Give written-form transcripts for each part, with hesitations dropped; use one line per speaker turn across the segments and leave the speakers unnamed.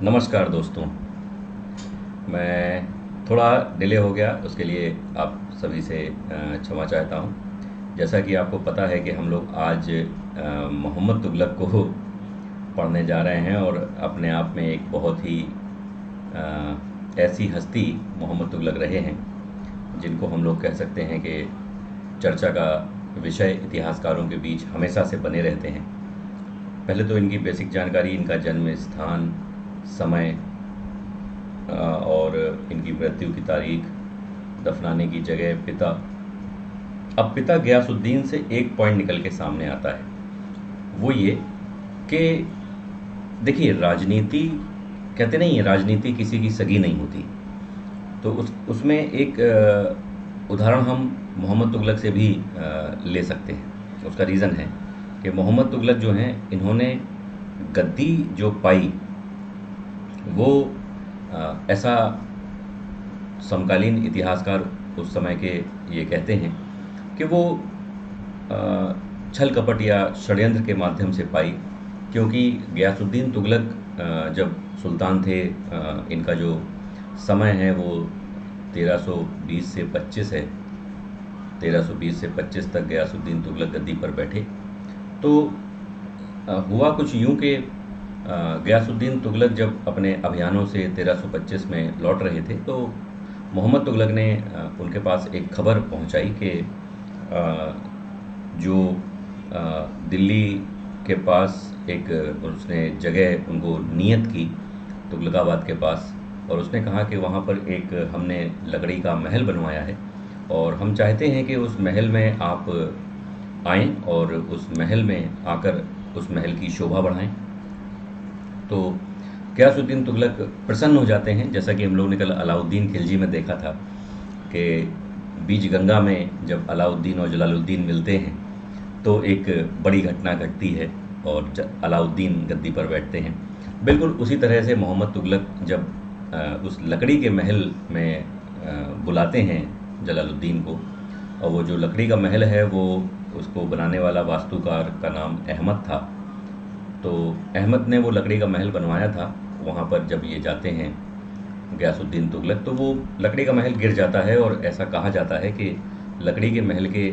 नमस्कार दोस्तों। मैं थोड़ा डिले हो गया, उसके लिए आप सभी से क्षमा चाहता हूँ। जैसा कि आपको पता है कि हम लोग आज मोहम्मद तुगलक को पढ़ने जा रहे हैं, और अपने आप में एक बहुत ही ऐसी हस्ती मोहम्मद तुगलक रहे हैं जिनको हम लोग कह सकते हैं कि चर्चा का विषय इतिहासकारों के बीच हमेशा से बने रहते हैं। पहले तो इनकी बेसिक जानकारी, इनका जन्म स्थान, समय और इनकी मृत्यु की तारीख, दफनाने की जगह, पिता। अब पिता गयासुद्दीन से एक पॉइंट निकल के सामने आता है, वो ये कि देखिए, राजनीति कहते नहीं है, राजनीति किसी की सगी नहीं होती। तो उसमें एक उदाहरण हम मोहम्मद तुगलक से भी ले सकते हैं। उसका रीज़न है कि मोहम्मद तुगलक जो हैं, इन्होंने गद्दी जो पाई वो ऐसा समकालीन इतिहासकार उस समय के ये कहते हैं कि वो छल कपट या षड्यंत्र के माध्यम से पाई। क्योंकि गयासुद्दीन तुगलक जब सुल्तान थे, इनका जो समय है वो 1320 से 25 है। 1320 से 25 तक गयासुद्दीन तुगलक गद्दी पर बैठे। तो हुआ कुछ यूं कि गयासुद्दीन तुगलक जब अपने अभियानों से 1325 में लौट रहे थे, तो मोहम्मद तुगलक ने उनके पास एक खबर पहुंचाई कि जो दिल्ली के पास एक उसने जगह उनको नियत की, तुगलकाबाद के पास, और उसने कहा कि वहाँ पर एक हमने लकड़ी का महल बनवाया है, और हम चाहते हैं कि उस महल में आप आएँ और उस महल में आकर उस महल की शोभा बढ़ाएं। तो गयासुद्दीन तुगलक प्रसन्न हो जाते हैं। जैसा कि हम लोग ने कल अलाउद्दीन खिलजी में देखा था कि बीच गंगा में जब अलाउद्दीन और जलालुद्दीन मिलते हैं तो एक बड़ी घटना घटती है और अलाउद्दीन गद्दी पर बैठते हैं। बिल्कुल उसी तरह से मोहम्मद तुगलक जब उस लकड़ी के महल में बुलाते हैं जलालुद्दीन को, और वो जो लकड़ी का महल है वो उसको बनाने वाला वास्तुकार का नाम अहमद था। तो अहमद ने वो लकड़ी का महल बनवाया था। वहाँ पर जब ये जाते हैं गयासुद्दीन तुगलक, तो वो लकड़ी का महल गिर जाता है, और ऐसा कहा जाता है कि लकड़ी के महल के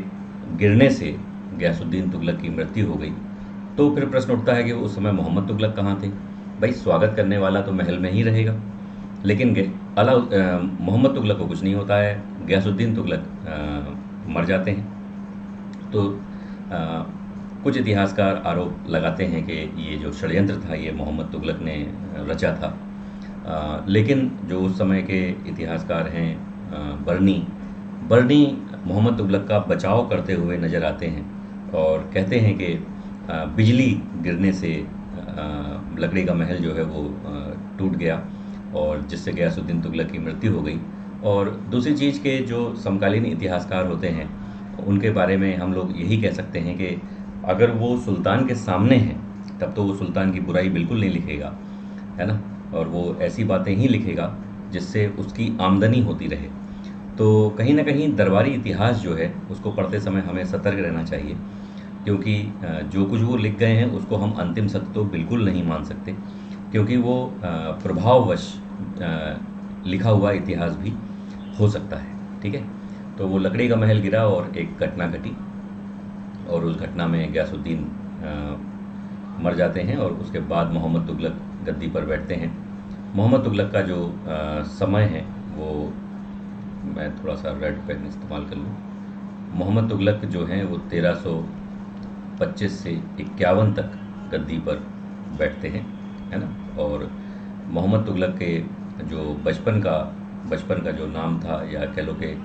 गिरने से गयासुद्दीन तुगलक की मृत्यु हो गई। तो फिर प्रश्न उठता है कि उस समय मोहम्मद तुगलक कहाँ थे? भाई, स्वागत करने वाला तो महल में ही रहेगा। लेकिन मोहम्मद तुगलक को कुछ नहीं होता है, गयासुद्दीन तुगलक मर जाते हैं। तो कुछ इतिहासकार आरोप लगाते हैं कि ये जो षड्यंत्र था ये मोहम्मद तुगलक ने रचा था। लेकिन जो उस समय के इतिहासकार हैं, बर्नी मोहम्मद तुगलक का बचाव करते हुए नज़र आते हैं, और कहते हैं कि बिजली गिरने से लकड़ी का महल जो है वो टूट गया, और जिससे गयासुद्दीन तुगलक की मृत्यु हो गई। और दूसरी चीज़ के जो समकालीन इतिहासकार होते हैं उनके बारे में हम लोग यही कह सकते हैं कि अगर वो सुल्तान के सामने हैं तब तो वो सुल्तान की बुराई बिल्कुल नहीं लिखेगा, है ना, और वो ऐसी बातें ही लिखेगा जिससे उसकी आमदनी होती रहे। तो कहीं ना कहीं दरबारी इतिहास जो है उसको पढ़ते समय हमें सतर्क रहना चाहिए, क्योंकि जो कुछ वो लिख गए हैं उसको हम अंतिम सत्य तो बिल्कुल नहीं मान सकते, क्योंकि वो प्रभाववश लिखा हुआ इतिहास भी हो सकता है। ठीक है, तो वो लकड़ी का महल गिरा और एक घटना घटी, और उस घटना में गयासुद्दीन मर जाते हैं, और उसके बाद मोहम्मद तुगलक गद्दी पर बैठते हैं। मोहम्मद तुगलक का जो समय है वो, मैं थोड़ा सा रेड पेन इस्तेमाल कर लूँ। मोहम्मद तुगलक जो हैं वो 1325 से 51 तक गद्दी पर बैठते हैं, है ना। और मोहम्मद तुगलक के जो बचपन का जो नाम था, या कह लो कि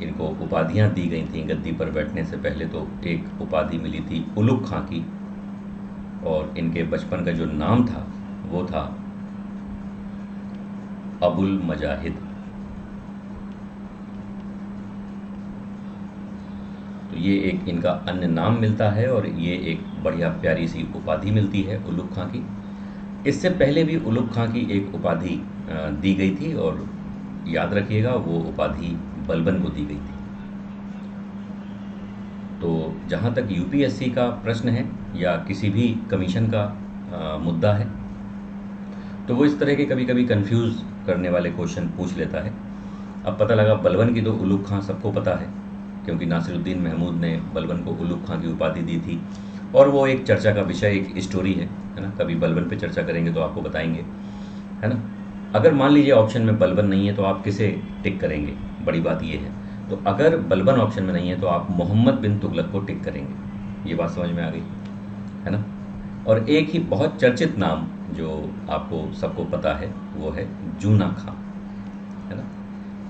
इनको उपाधियां दी गई थी गद्दी पर बैठने से पहले, तो एक उपाधि मिली थी उलुग खां की, और इनके बचपन का जो नाम था वो था अबुल मजाहिद। तो ये एक इनका अन्य नाम मिलता है, और ये एक बढ़िया प्यारी सी उपाधि मिलती है उलुग खां की। इससे पहले भी उलुग खां की एक उपाधि दी गई थी, और याद रखिएगा वो उपाधि बलबन को दी गई थी। तो जहाँ तक यूपीएससी का प्रश्न है या किसी भी कमीशन का मुद्दा है, तो वो इस तरह के कभी कभी कंफ्यूज करने वाले क्वेश्चन पूछ लेता है। अब पता लगा बलबन की तो उलूग खां सबको पता है, क्योंकि नासिरुद्दीन महमूद ने बलबन को उलूग खां की उपाधि दी थी, और वो एक चर्चा का विषय, एक स्टोरी है ना। कभी बलबन पे चर्चा करेंगे तो आपको बताएंगे, है ना। अगर मान लीजिए ऑप्शन में बलबन नहीं है तो आप किसे टिक करेंगे, बड़ी बात ये है। तो अगर बलबन ऑप्शन में नहीं है तो आप मोहम्मद बिन तुगलक को टिक करेंगे। ये बात समझ में आ गई, है ना। और एक ही बहुत चर्चित नाम जो आपको सबको पता है वो है जूना खां, है ना।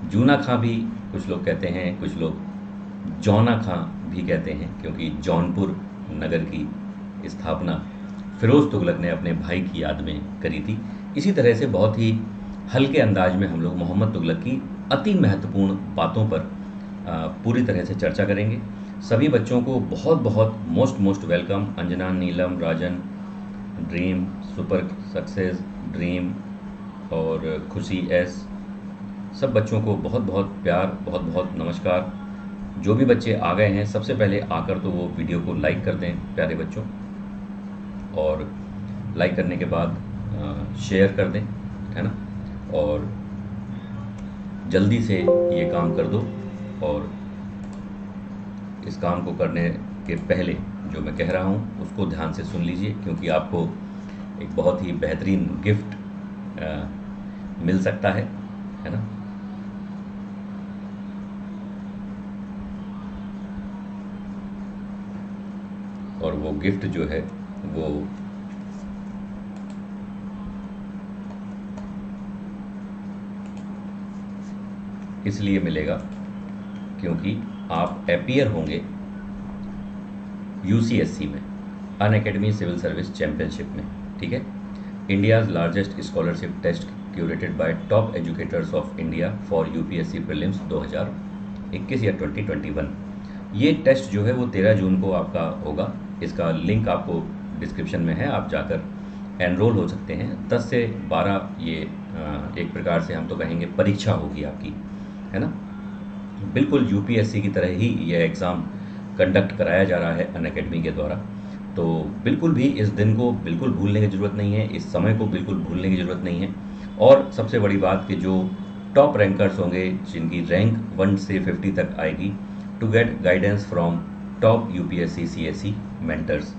जूना खां भी कुछ लोग कहते हैं, कुछ लोग जौना खां भी कहते हैं, क्योंकि जौनपुर नगर की स्थापना फिरोज़ तुगलक ने अपने भाई की याद में करी थी। इसी तरह से बहुत ही हल्के अंदाज में हम लोग मोहम्मद तुगलक की अति महत्वपूर्ण बातों पर पूरी तरह से चर्चा करेंगे। सभी बच्चों को बहुत बहुत मोस्ट वेलकम। अंजना, नीलम, राजन, ड्रीम, सुपर सक्सेस, ड्रीम और खुशी एस, सब बच्चों को बहुत बहुत प्यार, बहुत बहुत नमस्कार। जो भी बच्चे आ गए हैं सबसे पहले आकर तो वो वीडियो को लाइक कर दें प्यारे बच्चों, और लाइक करने के बाद शेयर कर दें, है ना। और जल्दी से ये काम कर दो, और इस काम को करने के पहले जो मैं कह रहा हूँ उसको ध्यान से सुन लीजिए, क्योंकि आपको एक बहुत ही बेहतरीन गिफ्ट मिल सकता है ना। और वो गिफ्ट जो है वो इसलिए मिलेगा क्योंकि आप अपीयर होंगे यूसीएससी में, Unacademy civil service championship में, ठीक है। India's largest scholarship test curated by top educators of India for UPSC prelims 2021 या 2021। ये टेस्ट जो है वो 13 जून को आपका होगा। इसका लिंक आपको डिस्क्रिप्शन में है, आप जाकर एनरोल हो सकते हैं। 10 से 12 ये एक प्रकार से हम तो कहेंगे परीक्षा होगी आपकी, है ना। बिल्कुल यूपीएससी की तरह ही यह एग्ज़ाम कंडक्ट कराया जा रहा है अन अकेडमी के द्वारा। तो बिल्कुल भी इस दिन को बिल्कुल भूलने की ज़रूरत नहीं है, इस समय को बिल्कुल भूलने की ज़रूरत नहीं है। और सबसे बड़ी बात कि जो टॉप रैंकर्स होंगे, जिनकी रैंक 1 से 50 तक आएगी, to get guidance from top UPSC CSC mentors.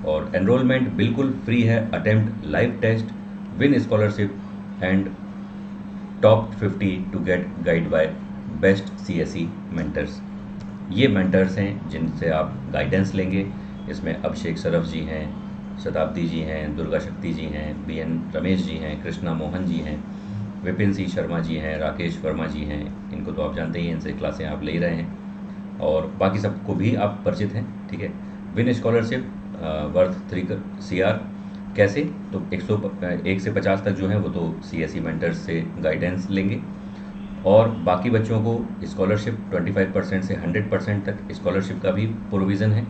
और एनरोलमेंट बिल्कुल फ्री है। Attempt live test, win scholarship and top 50 to get guide by best CSC mentors. ये मेंटर्स हैं जिनसे आप गाइडेंस लेंगे। इसमें अभिषेक सरफ जी हैं, शताब्दी जी हैं, दुर्गा शक्ति जी हैं, बीएन रमेश जी हैं, कृष्णा मोहन जी हैं, विपिन सी शर्मा जी हैं, राकेश वर्मा जी हैं। इनको तो आप जानते ही हैं, इनसे क्लासें आप ले ही रहे हैं, और बाकी सबको भी आप परिचित हैं, ठीक है। Win scholarship worth 3 CR। कैसे? तो 1 से 50 तक जो है वो तो सीएससी मेंटर्स से गाइडेंस लेंगे, और बाकी बच्चों को स्कॉलरशिप 25% से 100% तक स्कॉलरशिप का भी प्रोविज़न है।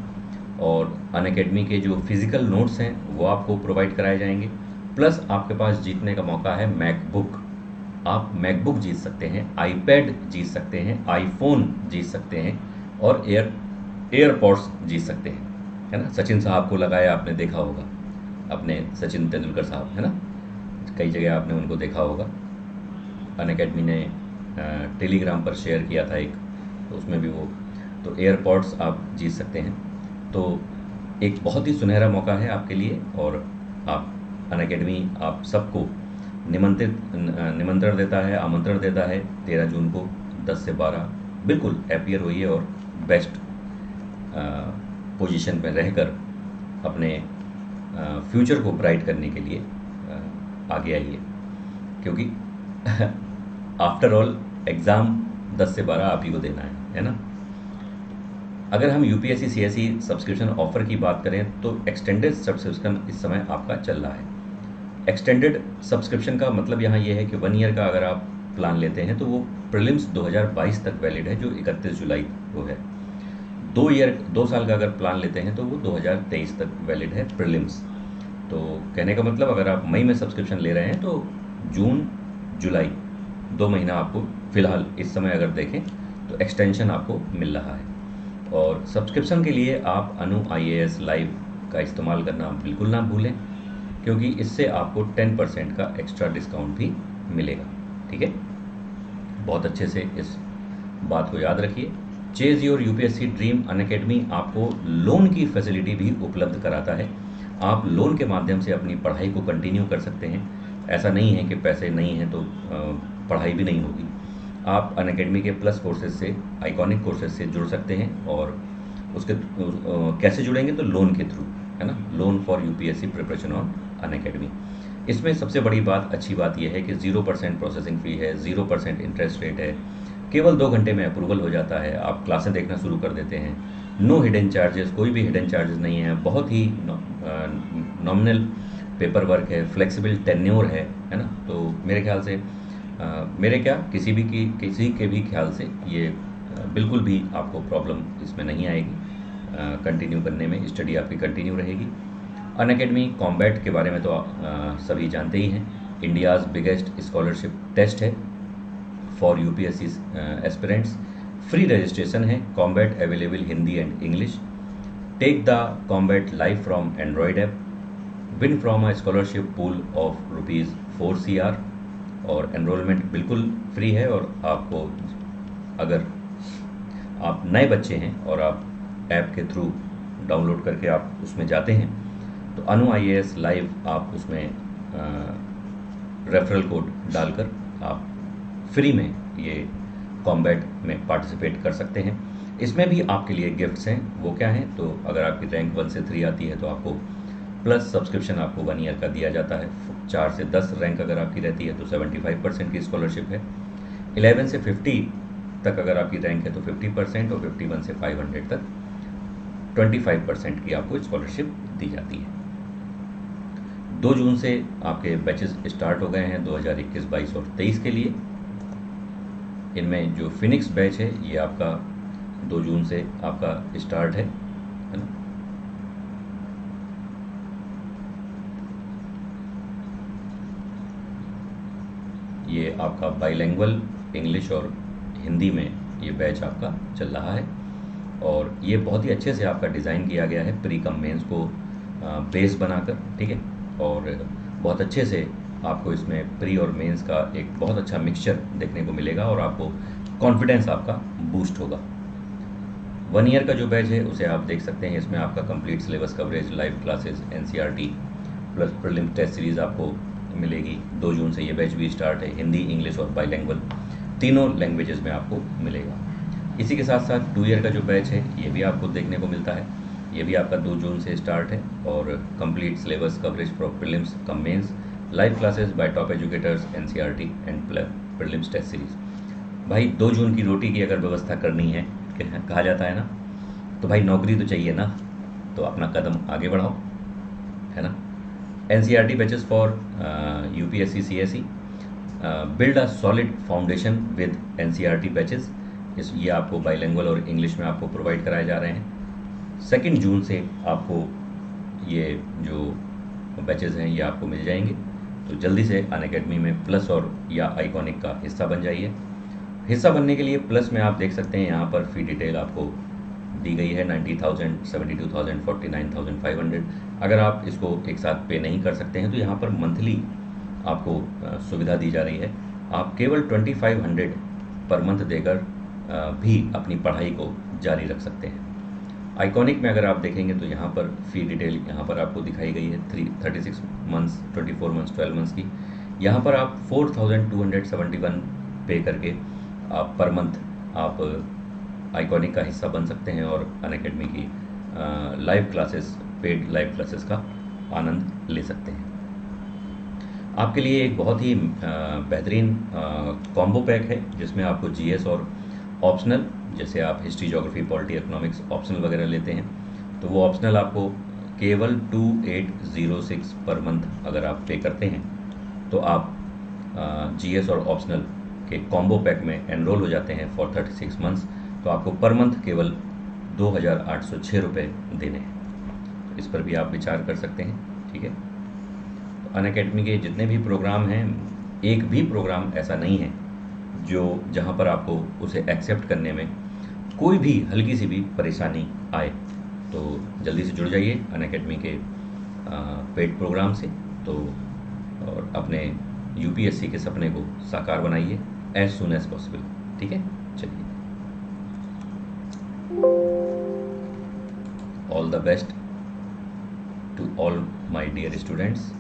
और अन अकेडमी के जो फिज़िकल नोट्स हैं वो आपको प्रोवाइड कराए जाएंगे। प्लस आपके पास जीतने का मौका है मैकबुक। आप मैकबुक जीत सकते हैं, आईपैड जीत सकते हैं, आईफोन जीत सकते हैं, और एयरपॉड्स जीत सकते हैं, है ना। सचिन साहब को लगाया, आपने देखा होगा, अपने सचिन तेंदुलकर साहब, है ना। कई जगह आपने उनको देखा होगा। अन अकेडमी ने टेलीग्राम पर शेयर किया था एक, तो उसमें भी वो, तो एयरपॉड्स आप जीत सकते हैं। तो एक बहुत ही सुनहरा मौका है आपके लिए, और आप अन अकेडमी आप सबको निमंत्रण देता है, आमंत्रण देता है 13 जून को 10 से 12 बिल्कुल अपीयर होइए, और बेस्ट पोजीशन पर रहकर अपने फ्यूचर को ब्राइट करने के लिए आगे आइए, क्योंकि आफ्टर ऑल एग्ज़ाम 10 से 12 आप ही को देना है ना। अगर हम यूपीएससी सीएससी सब्सक्रिप्शन ऑफ़र की बात करें तो एक्सटेंडेड सब्सक्रिप्शन इस समय आपका चल रहा है। एक्सटेंडेड सब्सक्रिप्शन का मतलब यहाँ ये है कि 1 ईयर का अगर आप प्लान लेते हैं तो वो प्रीलिम्स 2022 तक वैलिड है, जो 31 जुलाई को है। 2 साल का अगर प्लान लेते हैं तो वो 2023 तक वैलिड है प्रीलिम्स। तो कहने का मतलब अगर आप मई में सब्सक्रिप्शन ले रहे हैं तो जून जुलाई 2 महीना आपको फ़िलहाल इस समय अगर देखें तो एक्सटेंशन आपको मिल रहा है। और सब्सक्रिप्शन के लिए आप अनु IAS लाइव का इस्तेमाल करना बिल्कुल ना भूलें। क्योंकि इससे आपको 10% का एक्स्ट्रा डिस्काउंट भी मिलेगा। ठीक है, बहुत अच्छे से इस बात को याद रखिए। Chase your UPSC dream Unacademy आपको लोन की फैसिलिटी भी उपलब्ध कराता है। आप लोन के माध्यम से अपनी पढ़ाई को कंटिन्यू कर सकते हैं। ऐसा नहीं है कि पैसे नहीं हैं तो पढ़ाई भी नहीं होगी। आप अनअकैडमी के प्लस कोर्सेज से, आइकॉनिक कोर्सेज से जुड़ सकते हैं। और उसके कैसे जुड़ेंगे, तो लोन के थ्रू, है ना, loan for UPSC preparation on Unacademy. इसमें सबसे बड़ी बात, अच्छी बात यह है कि 0% प्रोसेसिंग फ़ी है, 0% इंटरेस्ट रेट है, केवल 2 घंटे में अप्रूवल हो जाता है, आप क्लासें देखना शुरू कर देते हैं। नो हिडन चार्जेस, कोई भी हिडन चार्जेस नहीं है, बहुत ही नॉमिनल पेपर वर्क है, फ्लेक्सिबल टेन्योर है ना। तो मेरे ख्याल से किसी के भी ख्याल से ये बिल्कुल भी आपको प्रॉब्लम इसमें नहीं आएगी। कंटिन्यू करने में स्टडी आपकी कंटिन्यू रहेगी। अनअकैडमी कॉम्बैट के बारे में तो सभी जानते ही हैं। इंडियाज़ बिगेस्ट स्कॉलरशिप टेस्ट है for UPSC aspirants. Free registration है। Combat available Hindi and English. Take the combat live from Android app. Win from a scholarship pool of ₹4 CR। और एनरोलमेंट बिल्कुल फ्री है। और आपको, अगर आप नए बच्चे हैं और आप ऐप के थ्रू डाउनलोड करके आप उसमें जाते हैं, तो अनु IAS लाइव आप उसमें रेफरल कोड डालकर आप फ्री में ये कॉम्बैट में पार्टिसिपेट कर सकते हैं। इसमें भी आपके लिए गिफ्ट्स हैं। वो क्या हैं, तो अगर आपकी रैंक 1 से 3 आती है तो आपको प्लस सब्सक्रिप्शन आपको 1 ईयर का दिया जाता है। 4 से 10 रैंक अगर आपकी रहती है तो 75% की स्कॉलरशिप है। 11 से 50 तक अगर आपकी रैंक है तो 50%, और 51 से 500 तक 25% की आपको स्कॉलरशिप दी जाती है। 2 जून से आपके बैचेस स्टार्ट हो गए हैं 2021, 22 और 23 के लिए। इनमें जो फिनिक्स बैच है ये आपका 2 जून से आपका स्टार्ट है ना। ये आपका बाइलिंगुअल इंग्लिश और हिंदी में ये बैच आपका चल रहा है। और ये बहुत ही अच्छे से आपका डिज़ाइन किया गया है, प्री कम मेंस को बेस बनाकर। ठीक है, और बहुत अच्छे से आपको इसमें प्री और मेंस का एक बहुत अच्छा मिक्सचर देखने को मिलेगा और आपको कॉन्फिडेंस आपका बूस्ट होगा। 1 ईयर का जो बैच है उसे आप देख सकते हैं। इसमें आपका complete syllabus coverage, live classes, NCERT plus prelim test series आपको मिलेगी। 2 जून से ये बैच भी स्टार्ट है। हिंदी, इंग्लिश और बाइलिंगुअल तीनों लैंग्वेजेस में आपको मिलेगा। इसी के साथ साथ 2 ईयर का जो बैच है ये भी आपको देखने को मिलता है। ये भी आपका 2 जून से स्टार्ट है और complete syllabus coverage for prelims cum mains, live classes by top educators, NCERT and prelims test series. भाई 2 जून की रोटी की अगर व्यवस्था करनी है, कहा जाता है ना, तो भाई नौकरी तो चाहिए ना, तो अपना कदम आगे बढ़ाओ, है ना। NCERT batches for UPSC CSE, build a solid foundation with NCERT batches. ये आपको बाइलिंगुअल और इंग्लिश में आपको प्रोवाइड कराए जा रहे हैं। 2 जून से आपको ये जो बैचेस हैं ये आपको मिल जाएंगे। तो जल्दी से अनअकैडमी में प्लस और या आइकॉनिक का हिस्सा बन जाइए। हिस्सा बनने के लिए प्लस में आप देख सकते हैं यहाँ पर फ़ी डिटेल आपको दी गई है 90,000, 72,000, 49,500। अगर आप इसको एक साथ पे नहीं कर सकते हैं तो यहाँ पर मंथली आपको सुविधा दी जा रही है। आप केवल 2500 पर मंथ देकर भी अपनी पढ़ाई को जारी रख सकते हैं। आइकॉनिक में अगर आप देखेंगे तो यहाँ पर फ़ी डिटेल यहाँ पर आपको दिखाई गई है 36 मंथ्स, 24 मंथ्स, 12 मंथ्स की। यहाँ पर आप 4,271 पे करके आप पर मंथ आप आइकॉनिक का हिस्सा बन सकते हैं और अनअकैडमी की live classes, paid live classes का आनंद ले सकते हैं। आपके लिए एक बहुत ही बेहतरीन कॉम्बो पैक है जिसमें आपको GS और ऑप्शनल, जैसे आप history, geography, polity, economics optional वगैरह लेते हैं तो वो ऑप्शनल आपको केवल 2806 पर मंथ अगर आप पे करते हैं तो आप GS और ऑप्शनल के कॉम्बो पैक में एनरोल हो जाते हैं फॉर 36 मंथ्स। तो आपको पर मंथ केवल 2,806 रुपये देने हैं। इस पर भी आप विचार कर सकते हैं। ठीक है, तो अनअकैडमी के जितने भी प्रोग्राम हैं, एक भी प्रोग्राम ऐसा नहीं है जो जहाँ पर आपको उसे एक्सेप्ट करने में कोई भी हल्की सी भी परेशानी आए। तो जल्दी से जुड़ जाइए अनअकैडमी के पेड प्रोग्राम से तो और अपने यूपीएससी के सपने को साकार बनाइए एज सुन एज पॉसिबल। ठीक है, चलिए, all the best to all my dear students.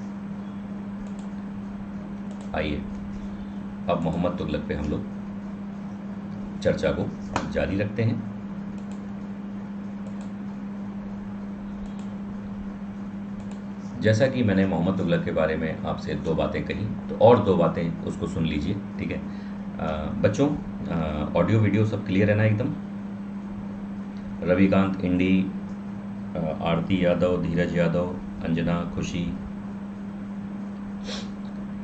आइए अब मोहम्मद तुगलक पे हम लोग चर्चा को जारी रखते हैं। जैसा कि मैंने मोहम्मद तुगलक के बारे में आपसे 2 बातें कही, तो और 2 बातें उसको सुन लीजिए। ठीक है बच्चों, ऑडियो वीडियो सब क्लियर है ना एकदम? रविकांत इंडी, आरती यादव, धीरज यादव, अंजना, खुशी।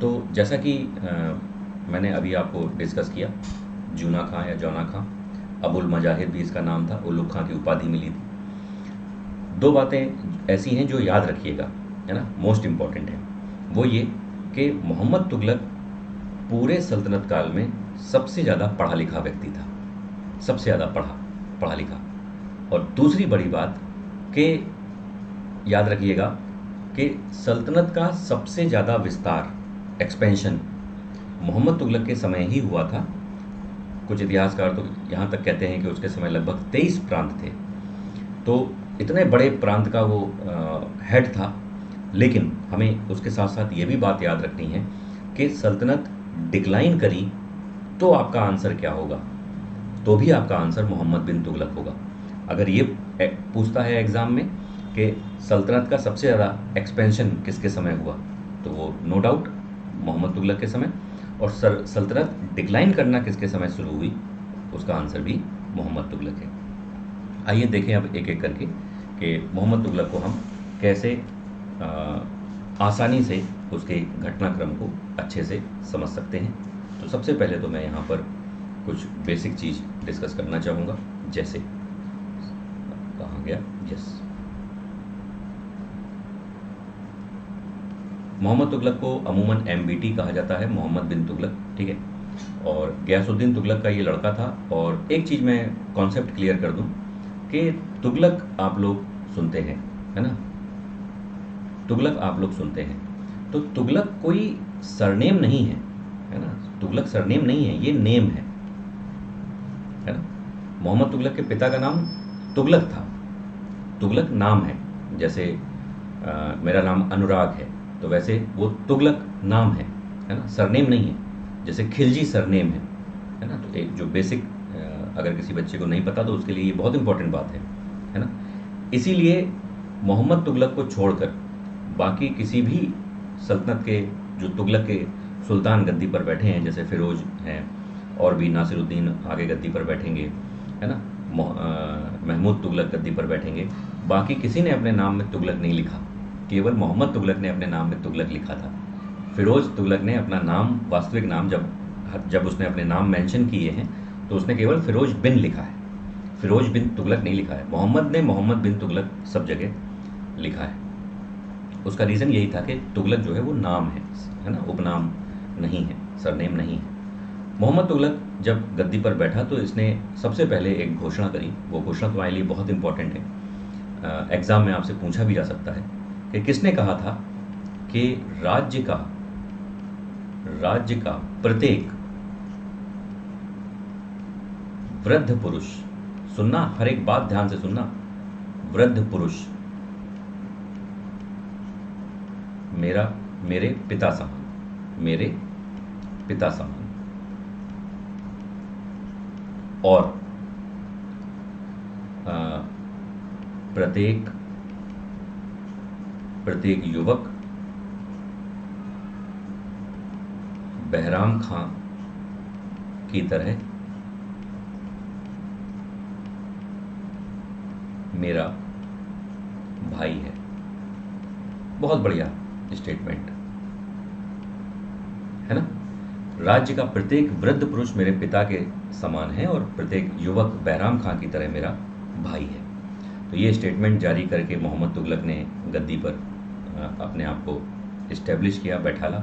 तो जैसा कि मैंने अभी आपको डिस्कस किया, जूना खां या जौना खां, अबुल मजाहिद भी इसका नाम था, उल्लुग खां की उपाधि मिली थी। 2 बातें ऐसी हैं जो याद रखिएगा, है ना, मोस्ट इम्पॉर्टेंट है। वो ये कि मोहम्मद तुगलक पूरे सल्तनत काल में सबसे ज़्यादा पढ़ा लिखा व्यक्ति था, सबसे ज़्यादा पढ़ा लिखा। और दूसरी बड़ी बात कि याद रखिएगा कि सल्तनत का सबसे ज़्यादा विस्तार, एक्सपेंशन मोहम्मद तुगलक के समय ही हुआ था। कुछ इतिहासकार तो यहाँ तक कहते हैं कि उसके समय लगभग 23 प्रांत थे। तो इतने बड़े प्रांत का वो हेड था। लेकिन हमें उसके साथ साथ ये भी बात याद रखनी है कि सल्तनत डिक्लाइन करी तो आपका आंसर क्या होगा? तो भी आपका आंसर मोहम्मद बिन तुगलक होगा। अगर ये पूछता है एग्ज़ाम में कि सल्तनत का सबसे ज़्यादा एक्सपेंशन किसके समय हुआ, तो वो नो डाउट मोहम्मद तुगलक के समय। और सल्तनत डिक्लाइन करना किसके समय शुरू हुई, उसका आंसर भी मोहम्मद तुगलक है। आइए देखें अब एक एक करके कि मोहम्मद तुगलक को हम कैसे आसानी से उसके घटनाक्रम को अच्छे से समझ सकते हैं। तो सबसे पहले तो मैं यहाँ पर कुछ बेसिक चीज़ डिस्कस करना चाहूँगा। जैसे कहाँ गया, यस, मोहम्मद तुगलक को अमूमन MBT कहा जाता है, मोहम्मद बिन तुगलक। ठीक है, और गयासुद्दीन तुगलक का ये लड़का था। और एक चीज़ मैं कॉन्सेप्ट क्लियर कर दूं कि तुगलक आप लोग सुनते हैं, है ना, तुगलक आप लोग सुनते हैं, तो तुगलक कोई सरनेम नहीं है ना, तुगलक सरनेम नहीं है, ये नेम है ना। मोहम्मद तुगलक के पिता का नाम तुगलक था, तुगलक नाम है। जैसे मेरा नाम अनुराग है, तो वैसे वो तुगलक नाम है ना, सरनेम नहीं है। जैसे खिलजी सरनेम है ना। तो एक जो बेसिक अगर किसी बच्चे को नहीं पता तो उसके लिए ये बहुत इंपॉर्टेंट बात है ना। इसीलिए मोहम्मद तुगलक को छोड़कर बाकी किसी भी सल्तनत के जो तुगलक के सुल्तान गद्दी पर बैठे हैं, जैसे फिरोज हैं और भी नासिरुद्दीन आगे गद्दी पर बैठेंगे, है ना, महमूद तुगलक गद्दी पर बैठेंगे, बाकी किसी ने अपने नाम में तुगलक नहीं लिखा, केवल मोहम्मद तुगलक ने अपने नाम में तुगलक लिखा था। फिरोज तुगलक ने अपना नाम, वास्तविक नाम जब उसने अपने नाम मेंशन किए हैं तो उसने केवल फिरोज बिन लिखा है, फिरोज बिन तुगलक नहीं लिखा है। मोहम्मद ने मोहम्मद बिन तुगलक सब जगह लिखा है। उसका रीज़न यही था कि तुगलक जो है वो नाम है ना, उपनाम नहीं है, सरनेम नहीं है। मोहम्मद तुगलक जब गद्दी पर बैठा तो इसने सबसे पहले एक घोषणा करी। वो घोषणा तुम्हारे लिए बहुत इंपॉर्टेंट है, एग्ज़ाम में आपसे पूछा भी जा सकता है कि किसने कहा था कि राज्य का प्रत्येक वृद्ध पुरुष, सुनना, हर एक बात ध्यान से सुनना, वृद्ध पुरुष मेरे पिता समान, मेरे पिता समान, और प्रत्येक युवक बहराम खां की तरह मेरा भाई है। बहुत बढ़िया स्टेटमेंट है ना। राज्य का प्रत्येक वृद्ध पुरुष मेरे पिता के समान है और प्रत्येक युवक बहराम खां की तरह मेरा भाई है। तो ये स्टेटमेंट जारी करके मोहम्मद तुगलक ने गद्दी पर अपने आप को इस्टेब्लिश किया, बैठाला।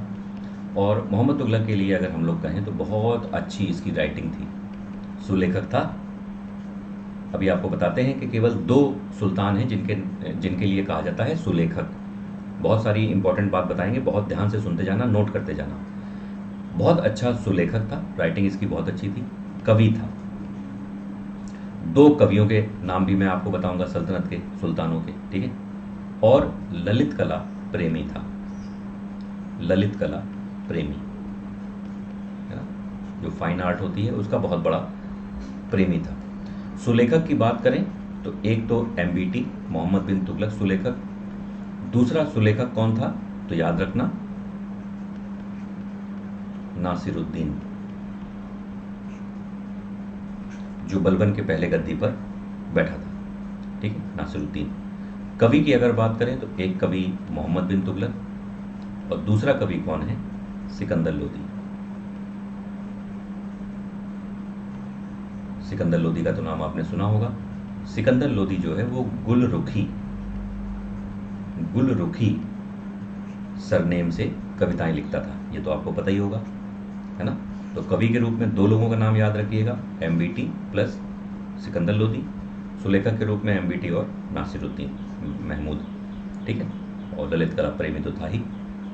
और मोहम्मद तुगलक के लिए अगर हम लोग कहें तो बहुत अच्छी इसकी राइटिंग थी, सुलेखक था। अभी आपको बताते हैं कि केवल 2 सुल्तान हैं जिनके लिए कहा जाता है सुलेखक। बहुत सारी इंपॉर्टेंट बात बताएंगे, बहुत ध्यान से सुनते जाना, नोट करते जाना। बहुत अच्छा सुलेखक था, राइटिंग इसकी बहुत अच्छी थी, कवि था। दो कवियों के नाम भी मैं आपको बताऊंगा सल्तनत के, सुल्तानों के, ठीक है। और ललित कला प्रेमी था, ललित कला प्रेमी, है ना, जो फाइन आर्ट होती है उसका बहुत बड़ा प्रेमी था। सुलेखक की बात करें तो एक तो एमबीटी मोहम्मद बिन तुगलक सुलेखक, दूसरा सुलेखक कौन था तो याद रखना नासिरुद्दीन, जो बलबन के पहले गद्दी पर बैठा था, ठीक है, नासिरुद्दीन। कवि की अगर बात करें तो एक कवि मोहम्मद बिन तुगलक और दूसरा कवि कौन है, सिकंदर लोदी। सिकंदर लोदी का तो नाम आपने सुना होगा। सिकंदर लोदी जो है वो गुलरुखी सरनेम से कविताएं लिखता था, ये तो आपको पता ही होगा, है ना। तो कवि के रूप में दो लोगों का नाम याद रखिएगा, एमबीटी प्लस सिकंदर लोदी। सुलेखक के रूप में एमबीटी और नासिरुद्दीन महमूद, ठीक है। और ललित कला प्रेमी तो था ही,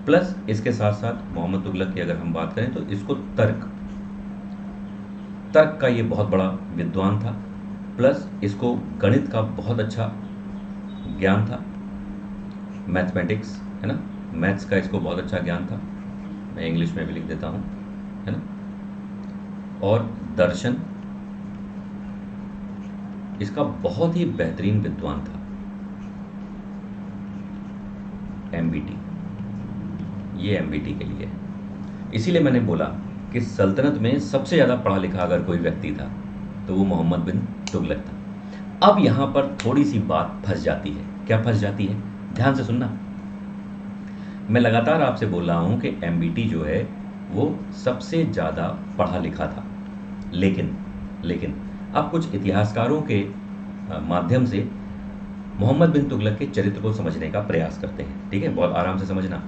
प्लस इसके साथ साथ मोहम्मद तुगलक की अगर हम बात करें तो इसको तर्क का ये बहुत बड़ा विद्वान था, प्लस इसको गणित का बहुत अच्छा ज्ञान था, मैथमेटिक्स, है ना, मैथ्स का इसको बहुत अच्छा ज्ञान था, मैं इंग्लिश में भी लिख देता हूँ, है ना। और दर्शन, इसका बहुत ही बेहतरीन विद्वान था एमबीटी, ये एमबीटी के लिए है। इसीलिए मैंने बोला कि सल्तनत में सबसे ज़्यादा पढ़ा लिखा अगर कोई व्यक्ति था तो वो मोहम्मद बिन तुगलक था। अब यहाँ पर थोड़ी सी बात फंस जाती है। क्या फंस जाती है, ध्यान से सुनना। मैं लगातार आपसे बोल रहा हूँ कि एमबीटी जो है वो सबसे ज़्यादा पढ़ा लिखा था, लेकिन अब कुछ इतिहासकारों के माध्यम से मोहम्मद बिन तुगलक के चरित्र को समझने का प्रयास करते हैं, ठीक है, बहुत आराम से समझना।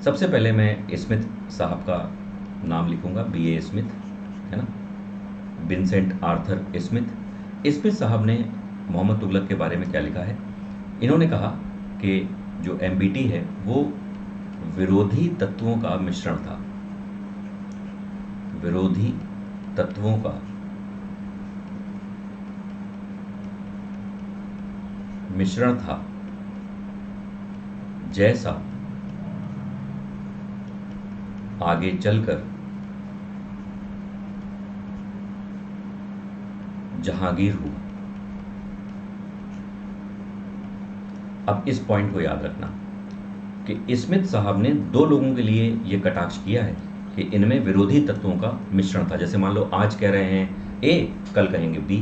सबसे पहले मैं स्मिथ साहब का नाम लिखूंगा, बीए स्मिथ, है ना, विंसेंट आर्थर स्मिथ। स्मिथ साहब ने मोहम्मद तुगलक के बारे में क्या लिखा है, इन्होंने कहा कि जो एमबीटी है वो विरोधी तत्वों का मिश्रण था, विरोधी तत्वों का मिश्रण था, जैसा आगे चलकर जहांगीर हुआ। अब इस पॉइंट को याद रखना कि स्मिथ साहब ने दो लोगों के लिए यह कटाक्ष किया है कि इनमें विरोधी तत्वों का मिश्रण था। जैसे मान लो आज कह रहे हैं ए, कल कहेंगे बी,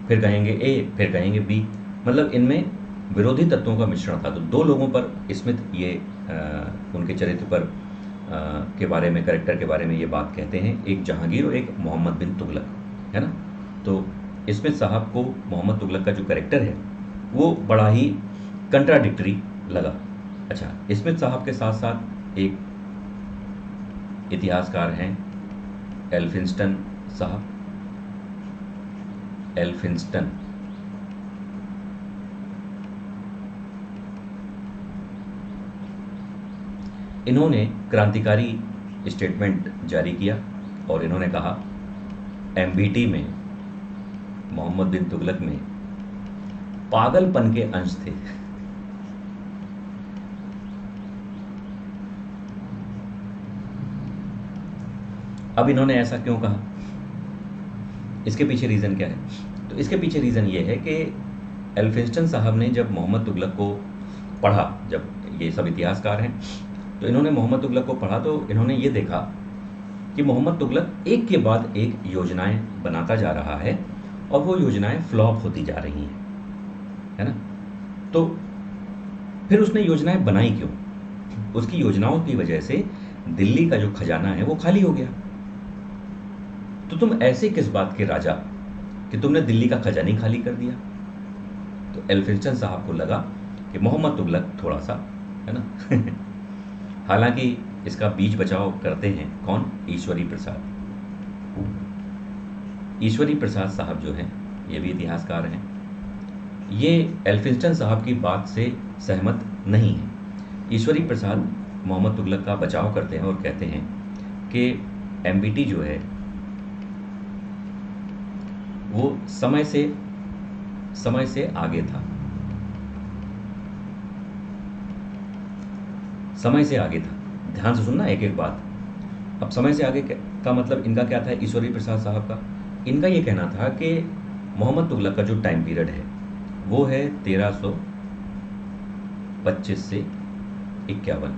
फिर कहेंगे ए, फिर कहेंगे बी, मतलब इनमें विरोधी तत्वों का मिश्रण था। तो दो लोगों पर स्मिथ ये उनके चरित्र पर के बारे में, कैरेक्टर के बारे में ये बात कहते हैं, एक जहांगीर और एक मोहम्मद बिन तुगलक, है ना। तो स्मिथ साहब को मोहम्मद तुगलक का जो कैरेक्टर है वो बड़ा ही कंट्राडिक्टरी लगा। अच्छा, स्मिथ साहब के साथ साथ एक इतिहासकार हैं एल्फिंस्टन साहब, एल्फिंस्टन। इन्होंने क्रांतिकारी स्टेटमेंट जारी किया और इन्होंने कहा एमबीटी में, मोहम्मद बिन तुगलक में पागलपन के अंश थे। अब इन्होंने ऐसा क्यों कहा, इसके पीछे रीज़न क्या है? तो इसके पीछे रीज़न ये है कि एल्फिंस्टन साहब ने जब मोहम्मद तुगलक को पढ़ा, जब ये सब इतिहासकार हैं, तो इन्होंने मोहम्मद तुगलक को पढ़ा तो इन्होंने ये देखा कि मोहम्मद तुगलक एक के बाद एक योजनाएं बनाता जा रहा है और वो योजनाएं फ्लॉप होती जा रही हैं, है ना। तो फिर उसने योजनाएं बनाई क्यों? उसकी योजनाओं की वजह से दिल्ली का जो खजाना है वो खाली हो गया। तो तुम ऐसे किस बात के राजा कि तुमने दिल्ली का खजाना ही खाली कर दिया? तो एल्फिंस्टन साहब को लगा कि मोहम्मद तुगलक थोड़ा सा, है ना हालांकि इसका बीच बचाव करते हैं कौन? ईश्वरी प्रसाद। ईश्वरी प्रसाद साहब जो हैं ये भी इतिहासकार हैं। ये एल्फिंस्टन साहब की बात से सहमत नहीं है। ईश्वरी प्रसाद मोहम्मद तुगलक का बचाव करते हैं और कहते हैं कि एमबीटी जो है वो समय से आगे था, समय से आगे था। ध्यान से सुनना एक एक बात। अब समय से आगे का मतलब इनका क्या था, ईश्वरी प्रसाद साहब का? इनका ये कहना था कि मोहम्मद तुगलक का जो टाइम पीरियड है वो है 1325 से 51,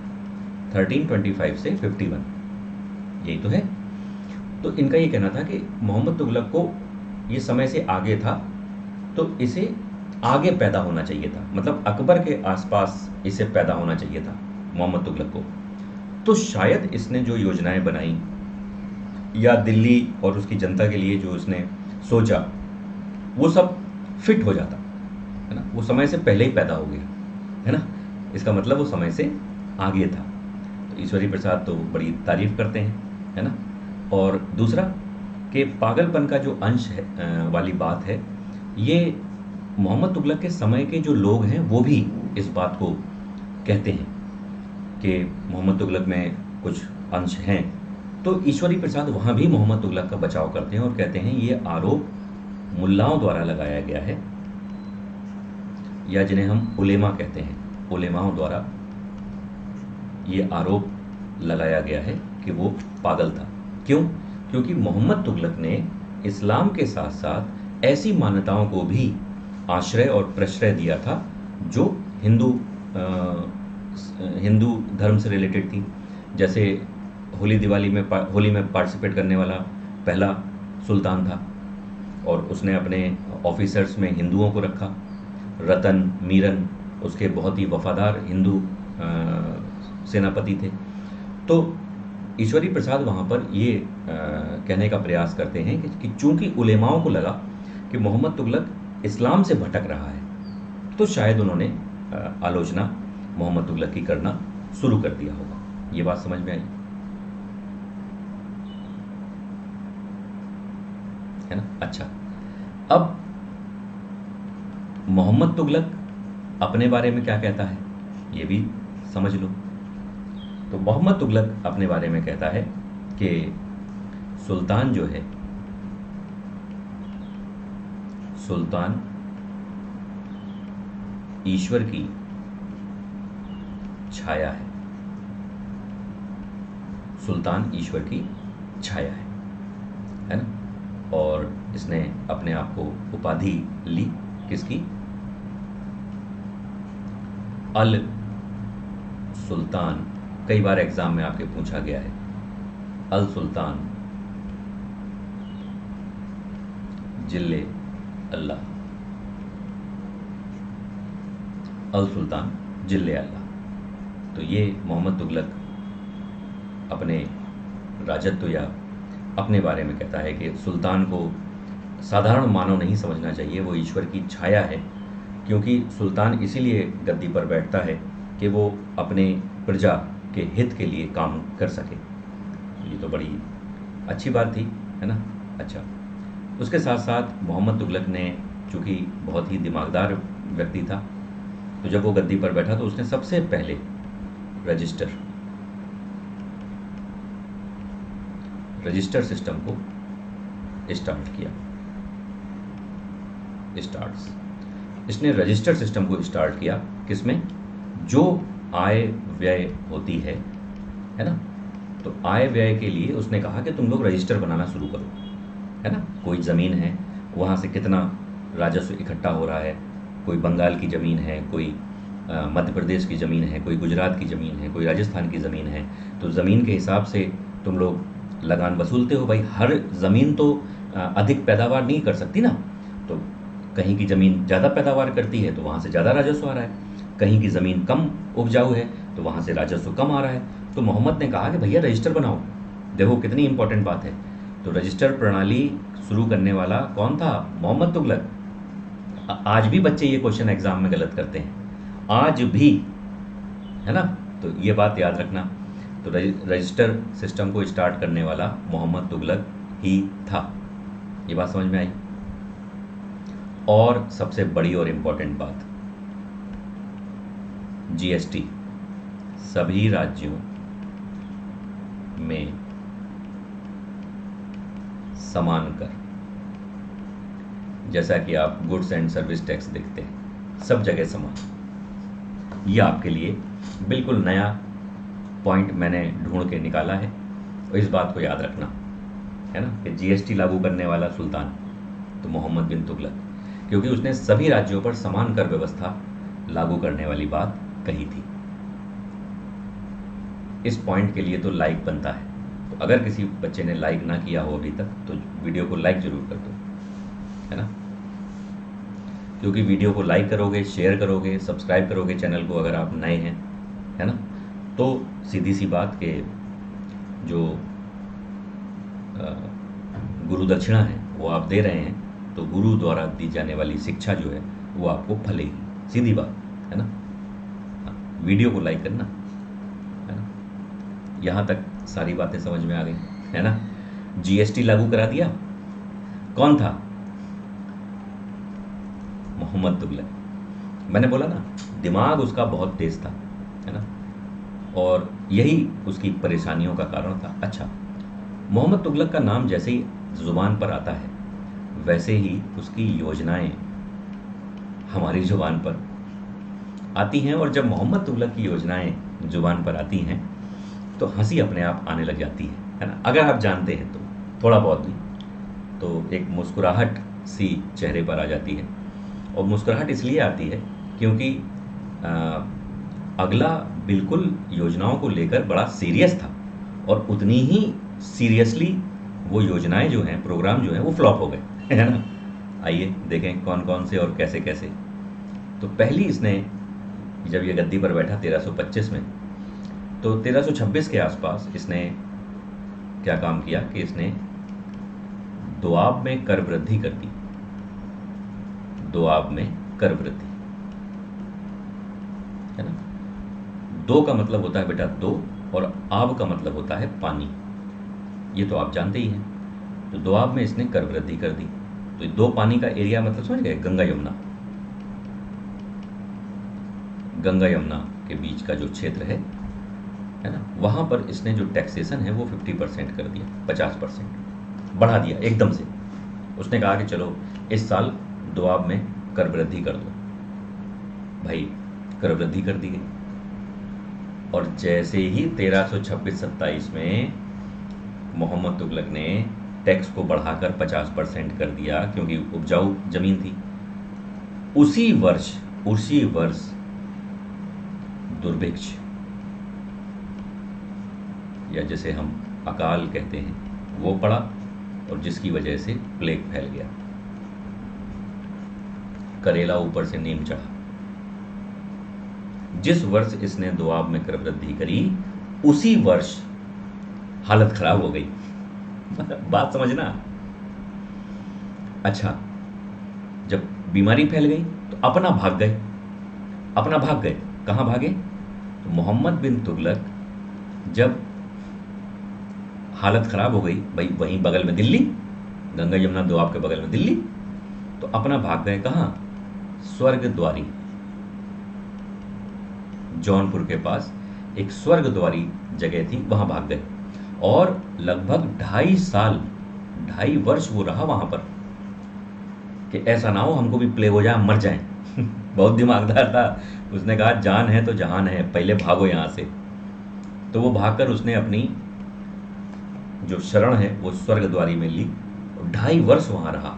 1325 से 51, यही तो है। तो इनका ये कहना था कि मोहम्मद तुगलक को ये समय से आगे था, तो इसे आगे पैदा होना चाहिए था, मतलब अकबर के आसपास इसे पैदा होना चाहिए था मोहम्मद तुगलक को। तो शायद इसने जो योजनाएं बनाई या दिल्ली और उसकी जनता के लिए जो इसने सोचा वो सब फिट हो जाता, है ना, वो समय से पहले ही पैदा हो गया, है ना, इसका मतलब वो समय से आगे था। तो ईश्वरी प्रसाद तो बड़ी तारीफ करते हैं, है ना। और दूसरा कि पागलपन का जो अंश है वाली बात है, ये मोहम्मद तुगलक के समय के जो लोग हैं वो भी इस बात को कहते हैं कि मोहम्मद तुगलक में कुछ अंश हैं। तो ईश्वरी प्रसाद वहाँ भी मोहम्मद तुगलक का बचाव करते हैं और कहते हैं ये आरोप मुल्लाओं द्वारा लगाया गया है, या जिन्हें हम उलेमा कहते हैं, उलेमाओं द्वारा ये आरोप लगाया गया है कि वो पागल था। क्यों? क्योंकि मोहम्मद तुगलक ने इस्लाम के साथ साथ ऐसी मान्यताओं को भी आश्रय और प्रश्रय दिया था जो हिंदू धर्म से रिलेटेड थी। जैसे होली में पार्टिसिपेट करने वाला पहला सुल्तान था और उसने अपने ऑफिसर्स में हिंदुओं को रखा। रतन मीरन उसके बहुत ही वफादार हिंदू सेनापति थे। तो ईश्वरी प्रसाद वहाँ पर ये कहने का प्रयास करते हैं कि चूंकि उलेमाओं को लगा कि मोहम्मद तुगलक इस्लाम से भटक रहा है, तो शायद उन्होंने आलोचना मोहम्मद तुगलक की करना शुरू कर दिया होगा। ये बात समझ में आई, है ना। अच्छा, अब मोहम्मद तुगलक अपने बारे में क्या कहता है ये भी समझ लो। तो मोहम्मद तुगलक अपने बारे में कहता है कि सुल्तान जो है, सुल्तान ईश्वर की छाया है, सुल्तान ईश्वर की छाया है ना। और इसने अपने आप को उपाधि ली किसकी? अल सुल्तान। कई बार एग्जाम में आपके पूछा गया है, अल सुल्तान जिल्ले अल्लाह, अल सुल्तान जिल्ले अल्लाह। तो ये मोहम्मद तुगलक अपने राजत्व या अपने बारे में कहता है कि सुल्तान को साधारण मानव नहीं समझना चाहिए, वो ईश्वर की छाया है। क्योंकि सुल्तान इसीलिए गद्दी पर बैठता है कि वो अपने प्रजा के हित के लिए काम कर सके। ये तो बड़ी अच्छी बात थी, है ना। अच्छा, उसके साथ साथ मोहम्मद तुगलक ने, चूँकि बहुत ही दिमागदार व्यक्ति था, तो जब वो गद्दी पर बैठा तो उसने सबसे पहले रजिस्टर सिस्टम को स्टार्ट किया। इसने रजिस्टर सिस्टम को स्टार्ट किया किसमें? जो आय व्यय होती है ना। तो आय व्यय के लिए उसने कहा कि तुम लोग रजिस्टर बनाना शुरू करो, है ना। कोई ज़मीन है, वहाँ से कितना राजस्व इकट्ठा हो रहा है, कोई बंगाल की ज़मीन है, कोई मध्य प्रदेश की ज़मीन है, कोई गुजरात की ज़मीन है, कोई राजस्थान की ज़मीन है। तो ज़मीन के हिसाब से तुम लोग लगान वसूलते हो। भाई हर ज़मीन तो अधिक पैदावार नहीं कर सकती ना। तो कहीं की ज़मीन ज़्यादा पैदावार करती है तो वहाँ से ज़्यादा राजस्व आ रहा है, कहीं की ज़मीन कम उपजाऊ है तो वहाँ से राजस्व कम आ रहा है। तो मोहम्मद ने कहा कि भैया रजिस्टर बनाओ। देखो कितनी इंपॉर्टेंट बात है। तो रजिस्टर प्रणाली शुरू करने वाला कौन था? मोहम्मद तुगलक। आज भी बच्चे ये क्वेश्चन एग्जाम में गलत करते हैं, आज भी, है ना। तो ये बात याद रखना। तो रजिस्टर सिस्टम को स्टार्ट करने वाला मोहम्मद तुगलक ही था। ये बात समझ में आई। और सबसे बड़ी और इम्पोर्टेंट बात, जीएसटी, सभी राज्यों में समान कर, जैसा कि आप गुड्स एंड सर्विस टैक्स देखते हैं, सब जगह समान। ये आपके लिए बिल्कुल नया पॉइंट मैंने ढूंढ के निकाला है, और इस बात को याद रखना है ना कि जीएसटी लागू करने वाला सुल्तान तो मोहम्मद बिन तुगलक, क्योंकि उसने सभी राज्यों पर समान कर व्यवस्था लागू करने वाली बात कही थी। इस पॉइंट के लिए तो लाइक बनता है, तो अगर किसी बच्चे ने लाइक ना किया हो अभी तक तो वीडियो को लाइक जरूर कर दो, है ना, क्योंकि वीडियो को लाइक करोगे, शेयर करोगे, सब्सक्राइब करोगे चैनल को अगर आप नए हैं, है ना, तो सीधी सी बात के जो गुरु दक्षिणा है वो आप दे रहे हैं, तो गुरु द्वारा दी जाने वाली शिक्षा जो है वो आपको फलेगी, सीधी बात है ना। वीडियो को लाइक करना, है ना। यहाँ तक सारी बातें समझ में आ गई, है ना। जीएसटी लागू करा दिया, कौन था? मोहम्मद तुगलक। मैंने बोला ना, दिमाग उसका बहुत तेज था, है ना, और यही उसकी परेशानियों का कारण था। अच्छा, मोहम्मद तुगलक का नाम जैसे ही जुबान पर आता है वैसे ही उसकी योजनाएं हमारी जुबान पर आती हैं, और जब मोहम्मद तुगलक की योजनाएं जुबान पर आती हैं तो हंसी अपने आप आने लग जाती है ना। अगर आप जानते हैं तो थोड़ा बहुत भी, तो एक मुस्कुराहट सी चेहरे पर आ जाती है, और मुस्कुराहट इसलिए आती है क्योंकि अगला बिल्कुल योजनाओं को लेकर बड़ा सीरियस था, और उतनी ही सीरियसली वो योजनाएं जो हैं, प्रोग्राम जो हैं, वो फ्लॉप हो गए, है ना। आइए देखें कौन कौन से और कैसे कैसे। तो पहली इसने जब ये गद्दी पर बैठा 1325 में, तो 1326 के आसपास इसने क्या काम किया कि इसने दोआब में कर वृद्धि कर दी। दोआब में कर वृद्धि, है ना। दो का मतलब होता है बेटा दो, और आब का मतलब होता है पानी, ये तो आप जानते ही हैं। तो दोआब में इसने कर वृद्धि कर दी। तो दो पानी का एरिया मतलब समझ गए, गंगा यमुना। गंगा यमुना के बीच का जो क्षेत्र है ना, वहां पर इसने जो टैक्सेशन है वो 50% कर दिया, 50% बढ़ा दिया एकदम से। उसने कहा कि चलो इस साल दोआब में कर वृद्धि कर दो। भाई कर वृद्धि कर दी गई, और जैसे ही 1326-27 में मोहम्मद तुगलक ने टैक्स को बढ़ाकर 50% कर दिया, क्योंकि उपजाऊ जमीन थी, उसी वर्ष दुर्भिक्ष, या जिसे हम अकाल कहते हैं, वो पड़ा, और जिसकी वजह से प्लेग फैल गया। करेला ऊपर से नीम चढ़ा। जिस वर्ष इसने दोआब में कर वृद्धि करी उसी वर्ष हालत खराब हो गई। बात समझना। अच्छा, जब बीमारी फैल गई तो अपना भाग गए। कहां भागे? तो मोहम्मद बिन तुगलक जब हालत खराब हो गई, भाई वहीं बगल में दिल्ली, गंगा यमुना दोआब के बगल में दिल्ली, तो अपना भाग गए कहां? स्वर्गद्वारी। जौनपुर के पास एक स्वर्गद्वारी जगह थी, वहां भाग गए, और लगभग 2.5 वर्ष वो रहा वहां पर, कि ऐसा ना हो हमको भी प्लेग हो जाए, मर जाए। बहुत दिमागदार था। उसने कहा जान है तो जहान है, पहले भागो यहां से। तो वो भागकर उसने अपनी जो शरण है वो स्वर्गद्वारी में ली, और 2.5 वर्ष वहां रहा,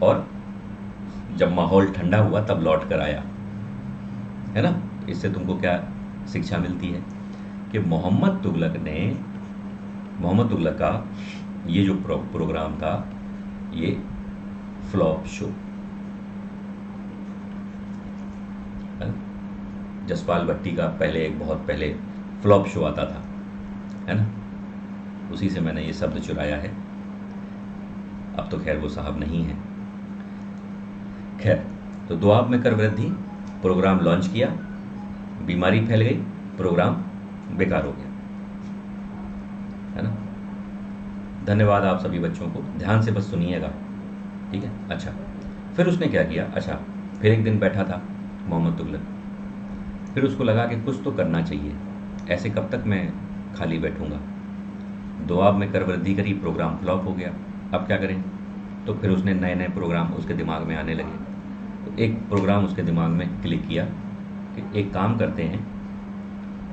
और जब माहौल ठंडा हुआ तब लौट कर आया, है ना। इससे तुमको क्या शिक्षा मिलती है कि मोहम्मद तुगलक का ये जो प्रोग्राम था ये फ्लॉप शो। जसपाल भट्टी का पहले एक बहुत पहले फ्लॉप शो आता था, है ना, उसी से मैंने ये शब्द चुराया है। अब तो खैर वो साहब नहीं है। खैर, तो दोआब में कर वृद्धि प्रोग्राम लॉन्च किया, बीमारी फैल गई, प्रोग्राम बेकार हो गया, है ना। धन्यवाद आप सभी बच्चों को, ध्यान से बस सुनिएगा, ठीक है। अच्छा, फिर उसने क्या किया? अच्छा, फिर एक दिन बैठा था मोहम्मद तुगलक, फिर उसको लगा कि कुछ तो करना चाहिए, ऐसे कब तक मैं खाली बैठूंगा। दुआब में करवृद्धि करी, प्रोग्राम फ्लॉप हो गया, अब क्या करें। तो फिर उसने नए नए प्रोग्राम उसके दिमाग में आने लगे। तो एक प्रोग्राम उसके दिमाग में क्लिक किया कि एक काम करते हैं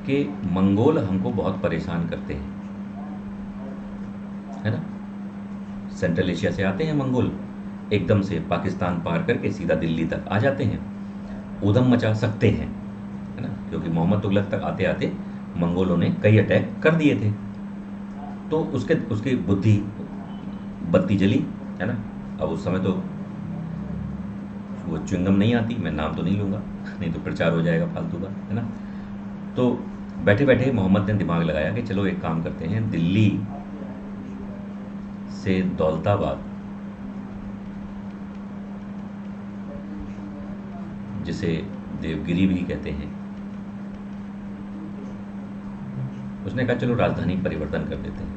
कि मंगोल हमको बहुत परेशान करते हैं, है ना। सेंट्रल एशिया से आते हैं मंगोल, एकदम से पाकिस्तान पार करके सीधा दिल्ली तक आ जाते हैं, उधम मचा सकते हैं, है ना, क्योंकि मोहम्मद तुगलक तक आते आते मंगोलों ने कई अटैक कर दिए थे। तो उसकी बुद्धि बत्ती जली, है ना। अब उस समय तो वो च्युइंगम नहीं आती, मैं नाम तो नहीं लूँगा नहीं तो प्रचार हो जाएगा फालतू का, है ना। तो बैठे बैठे मोहम्मद ने दिमाग लगाया कि चलो एक काम करते हैं, दिल्ली से दौलताबाद, जिसे देवगिरी भी कहते हैं, उसने कहा चलो राजधानी परिवर्तन कर देते हैं।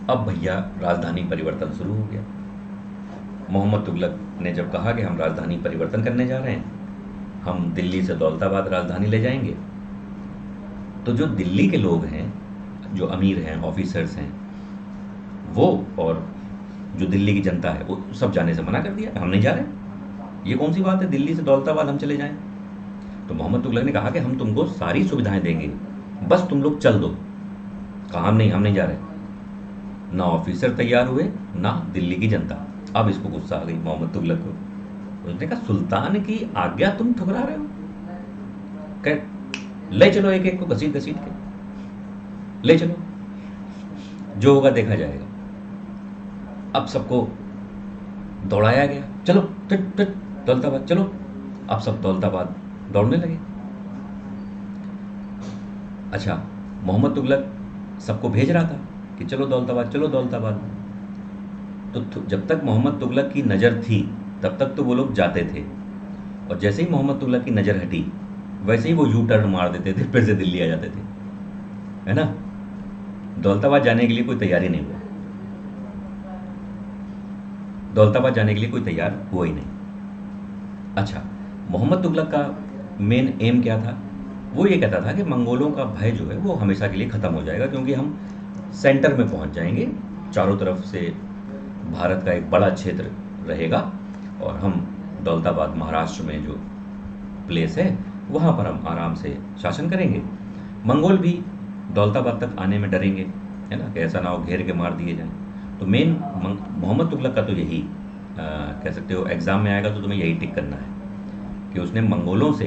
अब भैया राजधानी परिवर्तन शुरू हो गया। मोहम्मद तुगलक ने जब कहा कि हम राजधानी परिवर्तन करने जा रहे हैं, हम दिल्ली से दौलताबाद राजधानी ले जाएंगे, तो जो दिल्ली के लोग हैं, जो अमीर हैं, ऑफिसर्स हैं, वो और जो दिल्ली की जनता है, वो सब जाने से मना कर दिया, हम नहीं जा रहे। ये कौन सी बात है, दिल्ली से दौलताबाद हम चले जाएं। तो मोहम्मद तुगलक ने कहा कि हम तुमको सारी सुविधाएं देंगे, बस तुम लोग चल दो। कहा हम नहीं जा रहे। ना ऑफिसर तैयार हुए, ना दिल्ली की जनता। अब इसको गुस्सा आ गई मोहम्मद तुगलक को। उसने कहा सुल्तान की आज्ञा तुम ठुकरा रहे हो, कह ले चलो एक एक को घसीट घसीट के ले चलो, जो होगा देखा जाएगा। अब सबको दौड़ाया गया, चलो टिट टिट दौलताबाद चलो। अब सब दौलताबाद दौड़ने लगे। अच्छा, मोहम्मद तुगलक सबको भेज रहा था कि चलो दौलताबाद चलो दौलताबाद। तो जब तक मोहम्मद तुगलक की नज़र थी तब तक तो वो लोग जाते थे, और जैसे ही मोहम्मद तुगलक की नज़र हटी वैसे ही वो यू टर्न मार देते थे, फिर से दिल्ली आ जाते थे, है ना। दौलताबाद जाने के लिए कोई तैयारी नहीं हुआ, दौलताबाद जाने के लिए कोई तैयार हुआ ही नहीं। अच्छा, मोहम्मद तुगलक का मेन एम क्या था, वो ये कहता था कि मंगोलों का भय जो है वो हमेशा के लिए ख़त्म हो जाएगा, क्योंकि हम सेंटर में पहुंच जाएंगे, चारों तरफ से भारत का एक बड़ा क्षेत्र रहेगा, और हम दौलताबाद महाराष्ट्र में जो प्लेस है वहाँ पर हम आराम से शासन करेंगे। मंगोल भी दौलताबाद तक आने में डरेंगे, है ना, कि ऐसा ना हो घेर के मार दिए जाएं। तो मेन मोहम्मद तुगलक का तो यही कह सकते हो, एग्ज़ाम में आएगा तो तुम्हें यही टिक करना है कि उसने मंगोलों से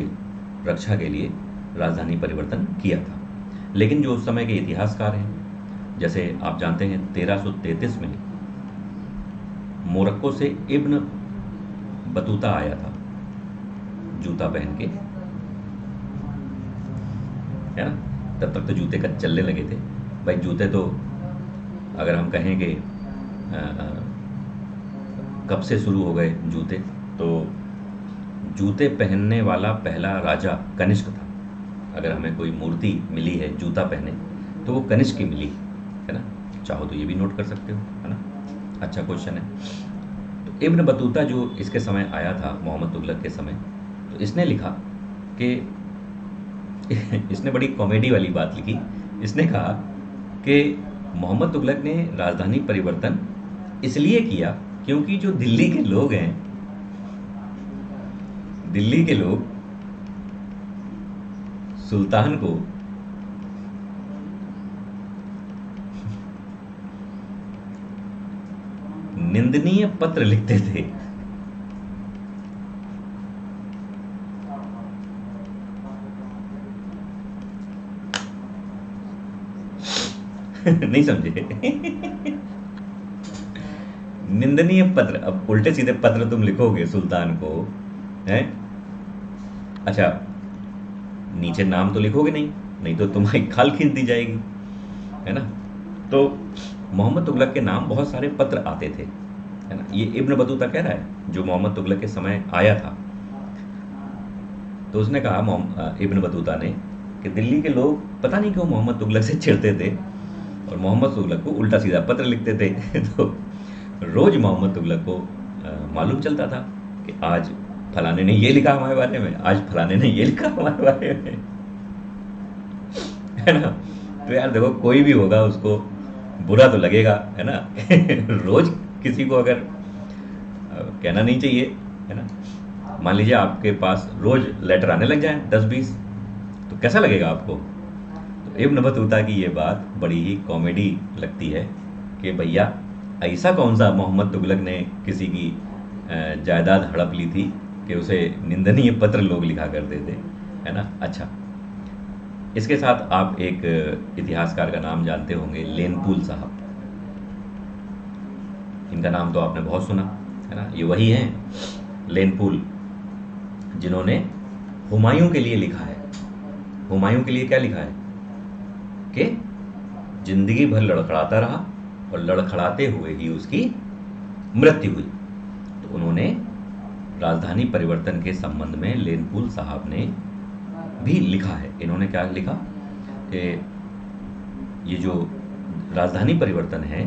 रक्षा के लिए राजधानी परिवर्तन किया था। लेकिन जो उस समय के इतिहासकार हैं, जैसे आप जानते हैं 1333 में मोरक्को से इब्न बतूता आया था जूता पहन के, है ना। तब तक तो जूते का चलने लगे थे भाई। जूते तो अगर हम कहें कि कब से शुरू हो गए जूते, तो जूते पहनने वाला पहला राजा कनिष्क था। अगर हमें कोई मूर्ति मिली है जूता पहने तो वो कनिष्क की मिली, है ना। चाहो तो ये भी नोट कर सकते हो, है ना। अच्छा क्वेश्चन है। तो इब्न बतूता जो इसके समय आया था, मोहम्मद तुगलक के समय, तो इसने लिखा कि इसने बड़ी कॉमेडी वाली बात लिखी। इसने कहा कि मोहम्मद तुगलक ने राजधानी परिवर्तन इसलिए किया क्योंकि जो दिल्ली के लोग हैं, दिल्ली के लोग सुल्तान को निंदनीय पत्र लिखते थे। नहीं समझे? निंदनीय पत्र, अब उल्टे सीधे पत्र तुम लिखोगे सुल्तान को, हैं? अच्छा, नीचे नाम तो लिखोगे नहीं, नहीं तो तुम्हारी खाल खींच दी जाएगी, है ना। तो मोहम्मद तुगलक के नाम बहुत सारे पत्र आते थे, है ना। ये इब्न बतूता कह रहा है, जो मोहम्मद तुगलक के समय आया था। तो उसने कहा इब्न बतूता ने कि दिल्ली के लोग पता नहीं क्यों मोहम्मद तुगलक से चिढ़ते थे और मोहम्मद तुगलक को उल्टा सीधा पत्र लिखते थे। तो रोज मोहम्मद तुगलक को मालूम चलता था कि आज फलाने ने ये लिखा हमारे बारे में, आज फलाने ने ये लिखा हमारे बारे में, है ना। तो यार देखो, कोई भी होगा उसको बुरा तो लगेगा, है ना। रोज किसी को अगर कहना नहीं चाहिए, है ना। मान लीजिए आपके पास रोज लेटर आने लग जाए 10-20, तो कैसा लगेगा आपको। तो इब्न बतूता की ये बात बड़ी ही कॉमेडी लगती है कि भैया ऐसा कौन सा मोहम्मद तुगलक ने किसी की जायदाद हड़प ली थी कि उसे निंदनीय पत्र लोग लिखा करते थे, है ना। अच्छा, इसके साथ आप एक इतिहासकार का नाम जानते होंगे, लेनपूल साहब। इनका नाम तो आपने बहुत सुना, है ना। ये वही हैं लेनपूल जिन्होंने हुमायूं के लिए लिखा है। हुमायूं के लिए क्या लिखा है कि जिंदगी भर लड़खड़ाता रहा और लड़खड़ाते हुए ही उसकी मृत्यु हुई। तो उन्होंने राजधानी परिवर्तन के संबंध में लेनपूल साहब ने भी लिखा है। इन्होंने क्या लिखा कि ये जो राजधानी परिवर्तन है,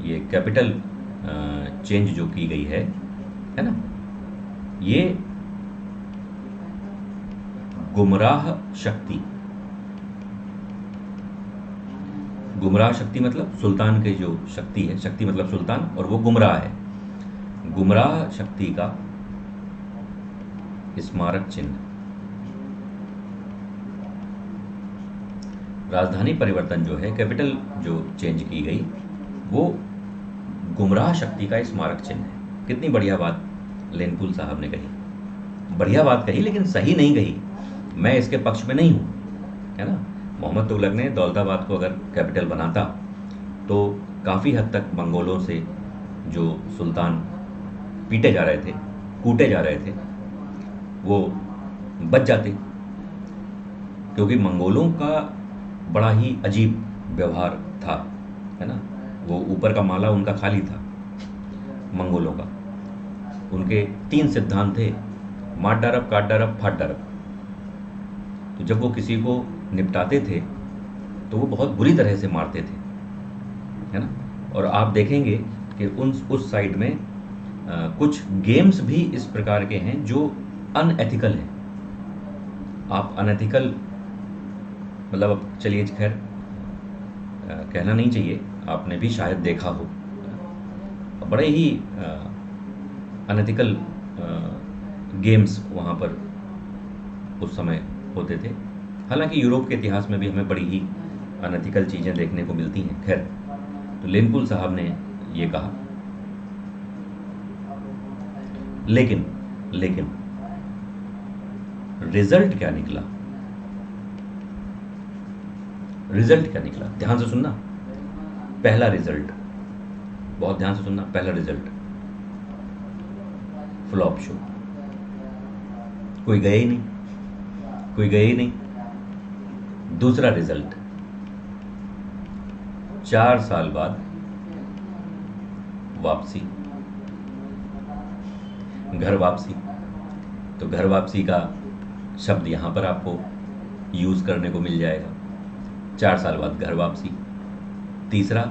ये कैपिटल चेंज जो की गई है ना, ये गुमराह शक्ति, गुमराह शक्ति मतलब सुल्तान के जो शक्ति है, शक्ति मतलब सुल्तान, और वो गुमराह है, गुमराह शक्ति का स्मारक चिन्ह। राजधानी परिवर्तन जो है, कैपिटल जो चेंज की गई, वो गुमराह शक्ति का स्मारक चिन्ह है। कितनी बढ़िया बात लेनपूल साहब ने कही। बढ़िया बात कही, लेकिन सही नहीं कही। मैं इसके पक्ष में नहीं हूँ, है ना। मोहम्मद तुगलक ने दौलताबाद को अगर कैपिटल बनाता तो काफ़ी हद तक मंगोलों से जो सुल्तान पीटे जा रहे थे, कूटे जा रहे थे, वो बच जाते, क्योंकि मंगोलों का बड़ा ही अजीब व्यवहार था, है ना। वो ऊपर का माला उनका खाली था मंगोलों का। उनके 3 सिद्धांत थे, मार डारब, काट डारब, फाट डारब। तो जब वो किसी को निपटाते थे तो वो बहुत बुरी तरह से मारते थे, है ना। और आप देखेंगे कि उस साइड में कुछ गेम्स भी इस प्रकार के हैं जो अनएथिकल हैं। आप अनएथिकल मतलब, अब चलिए खैर कहना नहीं चाहिए, आपने भी शायद देखा हो, बड़े ही अनएथिकल गेम्स वहाँ पर उस समय होते थे। हालांकि यूरोप के इतिहास में भी हमें बड़ी ही अनएथिकल चीज़ें देखने को मिलती हैं। खैर, तो लेनपूल साहब ने ये कहा, लेकिन रिजल्ट क्या निकला, रिजल्ट क्या निकला, ध्यान से सुनना। पहला रिजल्ट, बहुत ध्यान से सुनना, पहला रिजल्ट फ्लॉप शो। कोई गए ही नहीं, कोई गए ही नहीं। दूसरा रिजल्ट, 4 साल बाद वापसी, घर वापसी। तो घर वापसी का शब्द यहां पर आपको यूज करने को मिल जाएगा। 4 साल बाद घर वापसी। तीसरा,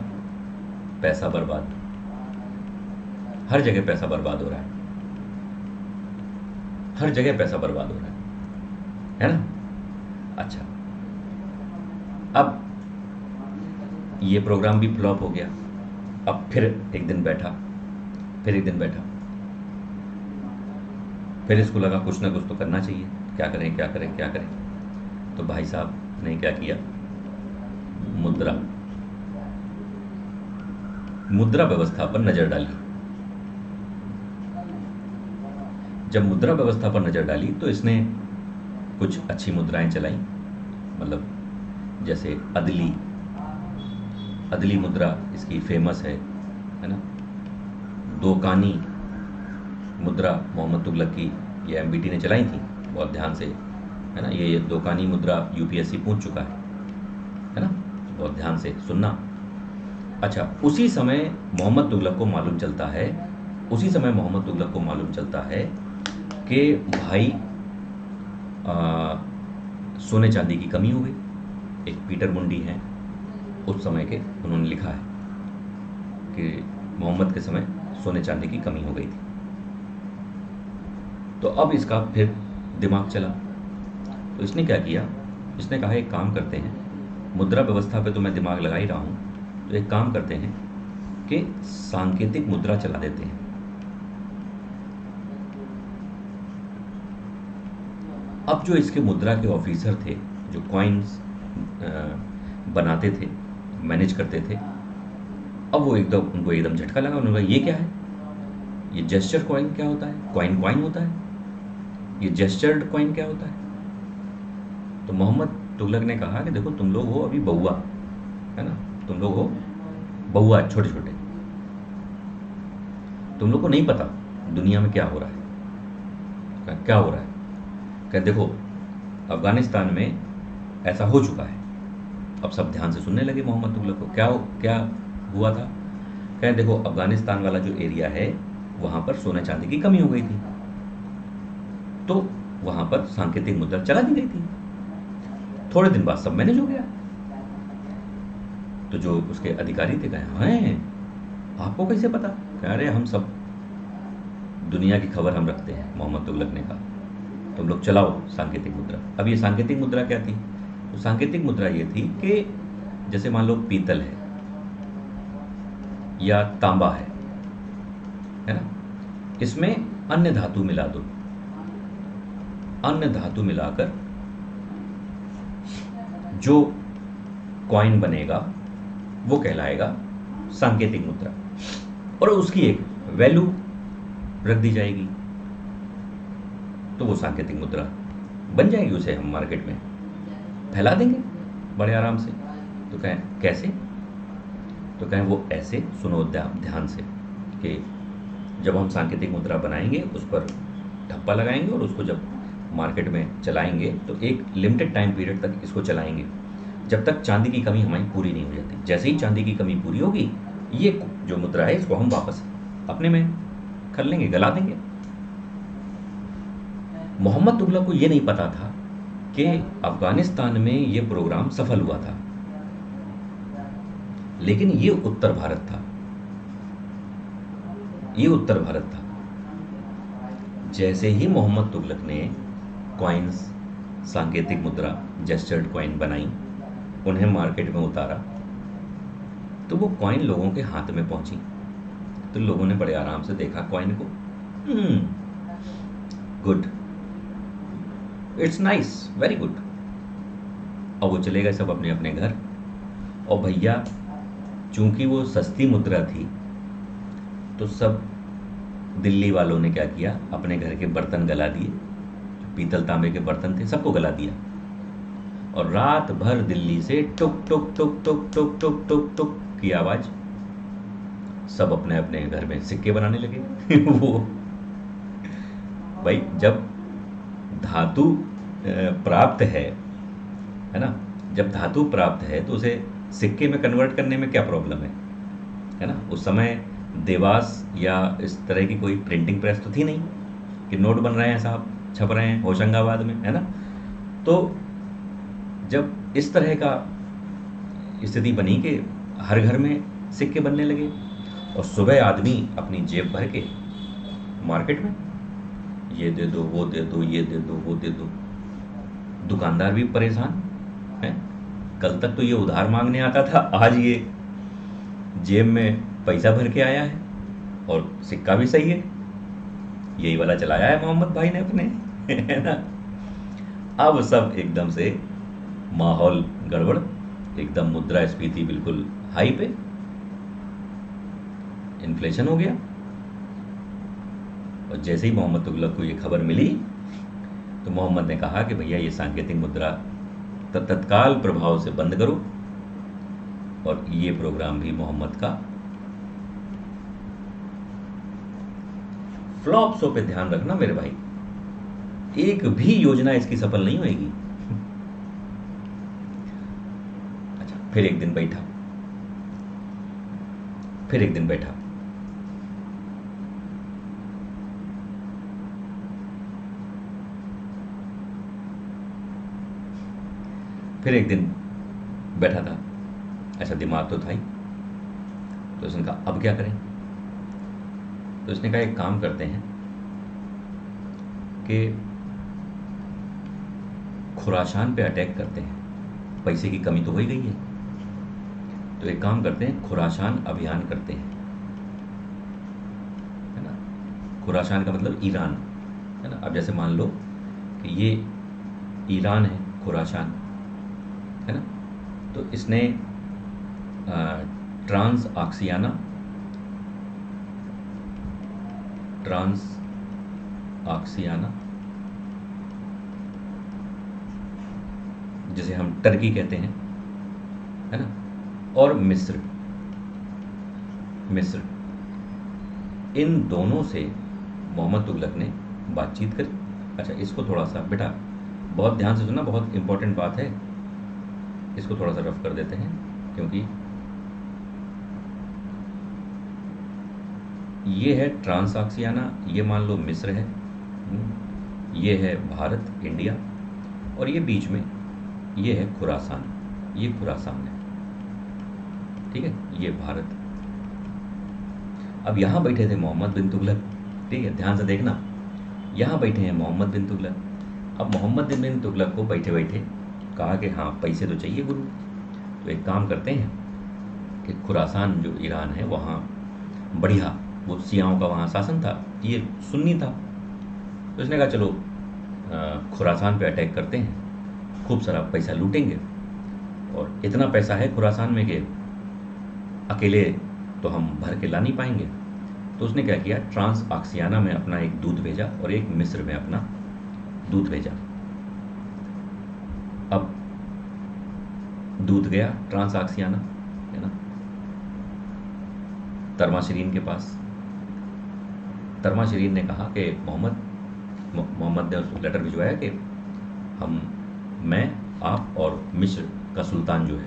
पैसा बर्बाद। हर जगह पैसा बर्बाद हो रहा है, हर जगह पैसा बर्बाद हो रहा है ना। अच्छा, अब ये प्रोग्राम भी फ्लॉप हो गया। अब फिर एक दिन बैठा, फिर एक दिन बैठा, फिर इसको लगा कुछ ना कुछ तो करना चाहिए, क्या करें क्या करें क्या करें। तो भाई साहब ने क्या किया, मुद्रा, मुद्रा व्यवस्था पर नजर डाली। जब मुद्रा व्यवस्था पर नजर डाली तो इसने कुछ अच्छी मुद्राएं चलाई, मतलब जैसे अदली, अदली मुद्रा इसकी फेमस है ना। दोकानी मुद्रा मोहम्मद तुगलक की, ये एमबीटी ने चलाई थी बहुत ध्यान से, है ना। ये दोकानी मुद्रा यूपीएससी पूछ चुका है ना, बहुत ध्यान से सुनना। अच्छा, उसी समय मोहम्मद तुगलक को मालूम चलता है, उसी समय मोहम्मद तुगलक को मालूम चलता है कि भाई सोने चांदी की कमी हो गई। एक पीटर मुंडी हैं उस समय के, उन्होंने लिखा है कि मोहम्मद के समय सोने चांदी की कमी हो गई थी। तो अब इसका फिर दिमाग चला, तो इसने क्या किया, इसने कहा एक काम करते हैं, मुद्रा व्यवस्था पे तो मैं दिमाग लगा ही रहा हूँ, तो एक काम करते हैं कि सांकेतिक मुद्रा चला देते हैं। अब जो इसके मुद्रा के ऑफिसर थे, जो कॉइन्स बनाते थे, मैनेज करते थे, अब वो एकदम उनको एकदम झटका लगा। उन्होंने कहा ये क्या है, ये जेस्चर कॉइन क्या होता है, कॉइन कॉइन होता है, ये जेस्चर्ड कॉइन क्या होता है। तो मोहम्मद तुगलक ने कहा कि देखो तुम लोग हो अभी बउआ, है ना, तुम लोग हो बउआ, छोटे छोटे, तुम लोग को नहीं पता दुनिया में क्या हो रहा है। कहा क्या हो रहा है, कह देखो अफगानिस्तान में ऐसा हो चुका है। अब सब ध्यान से सुनने लगे मोहम्मद तुगलक को। क्या हुआ था, कह देखो अफगानिस्तान वाला जो एरिया है वहाँ पर सोने चांदी की कमी हो गई थी, तो वहाँ पर सांकेतिक मुद्रा चला दी गई थी। थोड़े दिन बाद सब मैनेज हो गया। तो जो उसके अधिकारी थे कहे हैं आपको कैसे पता, कह रहे हम सब दुनिया की खबर हम रखते हैं। मोहम्मद तुगलक ने कहा तुम लोग चलाओ सांकेतिक मुद्रा। अब ये सांकेतिक मुद्रा क्या थी, तो सांकेतिक मुद्रा ये थी कि जैसे मान लो पीतल है या तांबा है ना, इसमें अन्य धातु मिला दो, अन्य धातु मिलाकर जो कॉइन बनेगा वो कहलाएगा सांकेतिक मुद्रा, और उसकी एक वैल्यू रख दी जाएगी, तो वो सांकेतिक मुद्रा बन जाएगी। उसे हम मार्केट में फैला देंगे बड़े आराम से। तो कहें कैसे, तो कहें वो ऐसे, सुनो ध्यान से, कि जब हम सांकेतिक मुद्रा बनाएंगे उस पर ठप्पा लगाएंगे और उसको जब मार्केट में चलाएंगे तो एक लिमिटेड टाइम पीरियड तक इसको चलाएंगे, जब तक चांदी की कमी हमारी पूरी नहीं हो जाती। जैसे ही चांदी की कमी पूरी होगी, ये जो मुद्रा है इसको हम वापस अपने में कर लेंगे, गला देंगे। मोहम्मद तुगलक को ये नहीं पता था कि अफगानिस्तान में ये प्रोग्राम सफल हुआ था, लेकिन ये उत्तर भारत था, ये उत्तर भारत था। जैसे ही मोहम्मद तुगलक ने कॉइन्स, सांकेतिक मुद्रा, जेस्चर्ड कॉइन बनाई, उन्हें मार्केट में उतारा, तो वो कॉइन लोगों के हाथ में पहुंची। तो लोगों ने बड़े आराम से देखा कॉइन को, good, it's nice, very good. और वो चले गए सब अपने अपने घर। और भैया चूंकि वो सस्ती मुद्रा थी, तो सब दिल्ली वालों ने क्या किया, अपने घर के बर्तन गला दिए, पीतल तांबे के बर्तन थे सबको गला दिया। और रात भर दिल्ली से टुक टुक टुक टुक टुक टुक टुक टुक की आवाज, सब अपने अपने घर में सिक्के बनाने लगे। वो भाई जब धातु प्राप्त है ना, जब धातु प्राप्त है तो उसे सिक्के में कन्वर्ट करने में क्या प्रॉब्लम है ना। उस समय देवास या इस तरह की कोई प्रिंटिंग प्रेस तो थी नहीं कि नोट बन रहे हैं साहब, छप रहे हैं होशंगाबाद में, है ना। तो जब इस तरह का स्थिति बनी कि हर घर में सिक्के बनने लगे, और सुबह आदमी अपनी जेब भर के मार्केट में ये दे दो, वो दे दो, ये दे दो, वो दे दो। दुकानदार भी परेशान है, कल तक तो ये उधार मांगने आता था, आज ये जेब में पैसा भर के आया है और सिक्का भी सही है। यही वाला चलाया है मोहम्मद भाई ने अपने, है ना। अब सब एकदम से माहौल गड़बड़, एकदम मुद्रास्फीति बिल्कुल हाई पे, इन्फ्लेशन हो गया। और जैसे ही मोहम्मद तुगलक को ये खबर मिली, तो मोहम्मद ने कहा कि भैया ये सांकेतिक मुद्रा तत्काल प्रभाव से बंद करो। और ये प्रोग्राम भी मोहम्मद का फ्लॉप शो पे ध्यान रखना मेरे भाई, एक भी योजना इसकी सफल नहीं होगी। अच्छा, फिर एक दिन बैठा, फिर एक दिन बैठा, फिर एक दिन बैठा था, ऐसा दिमाग तो था ही। तो उसने कहा अब क्या करें, तो उसने कहा एक काम करते हैं, कि खुरासान पे अटैक करते हैं, पैसे की कमी तो हो ही गई है, तो एक काम करते हैं, खुरासान अभियान करते हैं, है ना। खुरासान का मतलब ईरान, है ना। अब जैसे मान लो कि ये ईरान है, खुरासान, है ना। तो इसने ट्रांस आक्सियाना, ट्रांस आक्सियाना जिसे हम टर्की कहते हैं, है ना, और मिस्र, मिस्र, इन दोनों से मोहम्मद तुगलक ने बातचीत करी। अच्छा, इसको थोड़ा सा बेटा बहुत ध्यान से सुनना, बहुत इंपॉर्टेंट बात है, इसको थोड़ा सा रफ कर देते हैं, क्योंकि ये है ट्रांस-आक्सियाना, ये मान लो मिस्र है, ये है भारत, इंडिया, और ये बीच में ये है खुरासान, ये खुरासान है, ठीक है, ये भारत। अब यहाँ बैठे थे मोहम्मद बिन तुगलक, ठीक है, ध्यान से देखना, यहाँ बैठे हैं मोहम्मद बिन तुगलक। अब मोहम्मद बिन तुगलक को बैठे बैठे कहा कि हाँ पैसे तो चाहिए गुरु, तो एक काम करते हैं कि खुरासान जो ईरान है वहाँ बढ़िया, वो सियाओं का वहाँ शासन था, ये सुन्नी था, तो इसने कहा चलो खुरासान पे अटैक करते हैं, खूब सारा पैसा लूटेंगे, और इतना पैसा है खुरासान में कि अकेले तो हम भर के ला नहीं पाएंगे। तो उसने क्या किया, ट्रांस आक्सियाना में अपना एक दूत भेजा और एक मिस्र में अपना दूत भेजा। अब दूत गया ट्रांस आक्सियाना, है ना, तर्माशरीन के पास। तर्माशरीन ने कहा कि मोहम्मद ने उसको लेटर भिजवाया कि मैं, आप और मिस्र का सुल्तान जो है,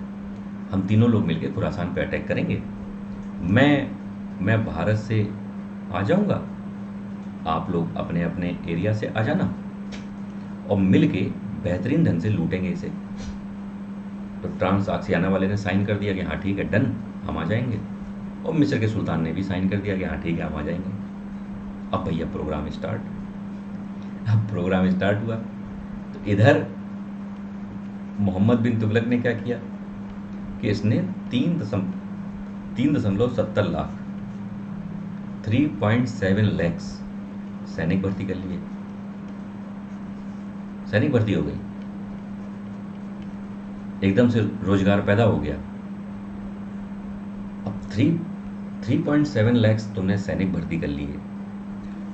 हम तीनों लोग मिलकर खुरासान पे अटैक करेंगे। मैं भारत से आ जाऊंगा, आप लोग अपने अपने एरिया से आ जाना, और मिल के बेहतरीन ढंग से लूटेंगे इसे। तो ट्रांस आक्सियाना वाले ने साइन कर दिया कि हाँ ठीक है, डन, हम आ जाएंगे, और मिस्र के सुल्तान ने भी साइन कर दिया कि हाँ ठीक है, हम आ जाएंगे। अब भैया प्रोग्राम स्टार्ट, अब प्रोग्राम स्टार्ट हुआ। तो इधर मोहम्मद बिन तुगलक ने क्या किया कि इसने 3.70 लाख 3.7 लैक्स सैनिक भर्ती कर लिए, सैनिक भर्ती हो गई, एकदम से रोजगार पैदा हो गया। अब 3.7 लैक्स तुमने सैनिक भर्ती कर लिए,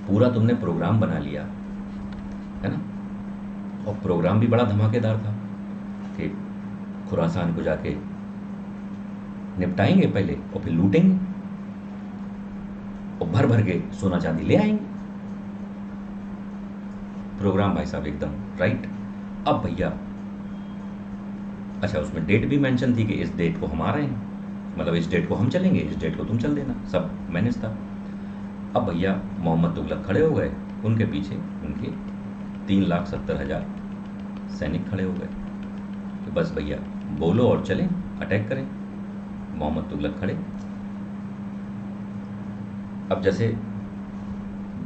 पूरा तुमने प्रोग्राम बना लिया, है ना, और प्रोग्राम भी बड़ा धमाकेदार था कि खुरासान को जाके निपटाएंगे पहले और फिर लूटेंगे और भर भर के सोना चांदी ले आएंगे। प्रोग्राम भाई साहब एकदम राइट। अब भैया अच्छा, उसमें डेट भी मेंशन थी कि इस डेट को हम आ रहे हैं, मतलब इस डेट को हम चलेंगे, इस डेट को तुम चल देना, सब मैनेज था। अब भैया मोहम्मद तुगलक खड़े हो गए, उनके पीछे उनके 3,70,000 सैनिक खड़े हो गए कि बस भैया बोलो और चलें, अटैक करें। मोहम्मद तुगलक खड़े। अब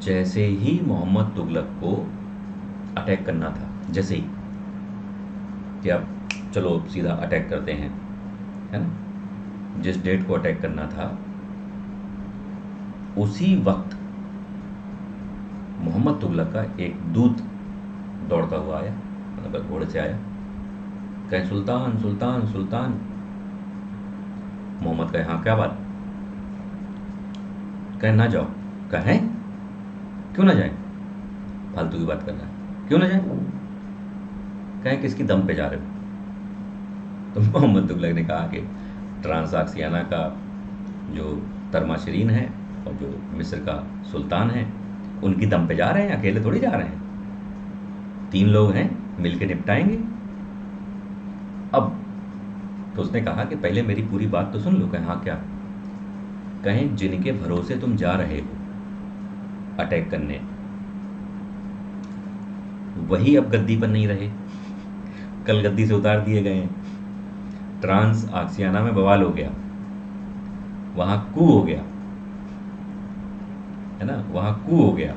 जैसे ही मोहम्मद तुगलक को अटैक करना था, जैसे ही कि अब चलो सीधा अटैक करते हैं, है ना, जिस डेट को अटैक करना था उसी वक्त मोहम्मद तुगलक का एक दूत दौड़ता हुआ आया, मतलब घोड़े से आया, कहे सुल्तान सुल्तान सुल्तान। मोहम्मद कहे हाँ क्या बात, कहे ना जाओ, कहे क्यों ना जाए, फालतू की बात कर रहा है, क्यों ना जाए, कहे किसकी दम पे जा रहे हो। तो मोहम्मद तुगलक ने कहा कि ट्रांस-आक्सियाना का जो तर्माशरीन है और जो मिस्र का सुल्तान है उनकी दम पे जा रहे हैं, अकेले थोड़ी जा रहे हैं, 3 लोग हैं, मिलके निपटाएंगे। अब तो उसने कहा कि पहले मेरी पूरी बात तो सुन लो। कहे हाँ क्या, कहें जिनके भरोसे तुम जा रहे हो अटैक करने, वही अब गद्दी पर नहीं रहे, कल गद्दी से उतार दिए गए हैं। ट्रांस-आक्सियाना में बवाल हो गया, वहां कू हो गया, है ना, वहां कू हो गया।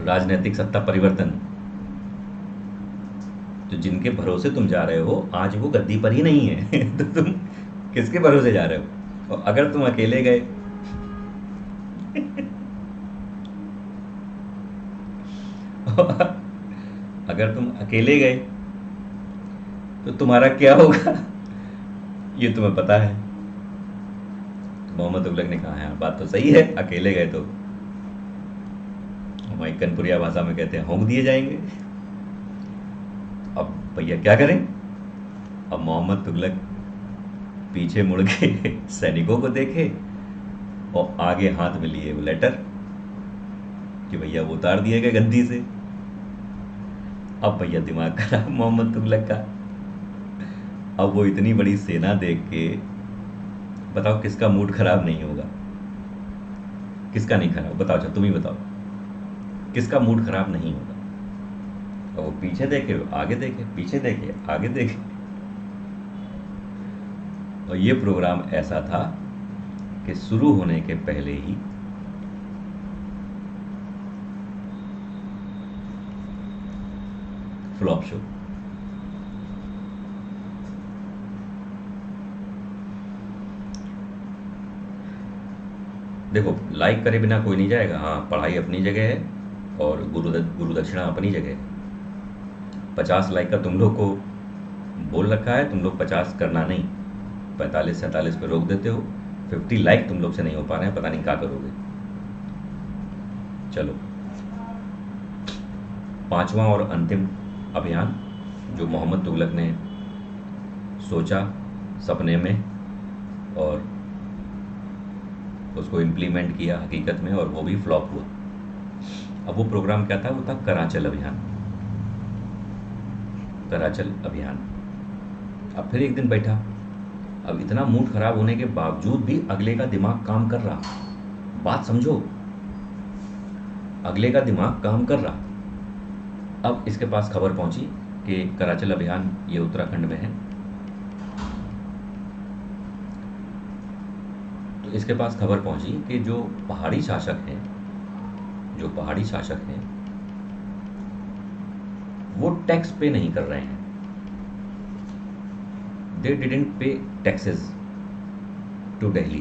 राजनीतिक सत्ता परिवर्तन, तो जिनके भरोसे तुम जा रहे हो आज वो गद्दी पर ही नहीं है तो तुम किसके भरोसे जा रहे हो? और अगर तुम अकेले गए अगर तुम अकेले गए तो तुम्हारा क्या होगा ये तुम्हें पता है। तो मोहम्मद तुगलक ने कहा है बात तो सही है, अकेले गए तो हमारी कनपुरिया भाषा में कहते हैं होंक दिए जाएंगे। अब भैया क्या करें? अब मोहम्मद तुगलक पीछे मुड़ के सैनिकों को देखे और आगे हाथ में लिए वो लेटर कि भैया वो उतार दिए गए गद्दी से। अब भैया दिमाग खराब मोहम्मद तुगलक का। अब वो इतनी बड़ी सेना देख के बताओ किसका मूड खराब नहीं होगा? किसका नहीं खराब बताओ? अच्छा तुम ही बताओ किसका मूड खराब नहीं होगा? और वो पीछे देखे आगे देखे, पीछे देखे आगे देखे। और ये प्रोग्राम ऐसा था कि शुरू होने के पहले ही फ्लॉप शो। देखो लाइक करे बिना कोई नहीं जाएगा। हाँ पढ़ाई अपनी जगह है और गुरु दक्षिणा अपनी जगह है। 50 लाइक का तुम लोग को बोल रखा है, तुम लोग 50 करना नहीं, 45-47 पे रोक देते हो। 50 लाइक तुम लोग से नहीं हो पा रहे हैं, पता नहीं क्या करोगे। चलो 5वां और अंतिम अभियान जो मोहम्मद तुगलक ने सोचा सपने में और उसको इम्प्लीमेंट किया हकीकत में, और वो भी फ्लॉप हुआ। अब वो प्रोग्राम क्या था? वो था कराचल अभियान। कराचल अभियान। अब फिर एक दिन बैठा, अब इतना मूड खराब होने के बावजूद भी अगले का दिमाग काम कर रहा। बात समझो, अगले का दिमाग काम कर रहा। अब इसके पास खबर पहुंची कि कराचल अभियान ये उत्तराखंड में है। तो इसके पास खबर पहुंची कि जो पहाड़ी शासक हैं वो टैक्स पे नहीं कर रहे हैं। दे डिडंट पे टैक्सेस टू दिल्ली।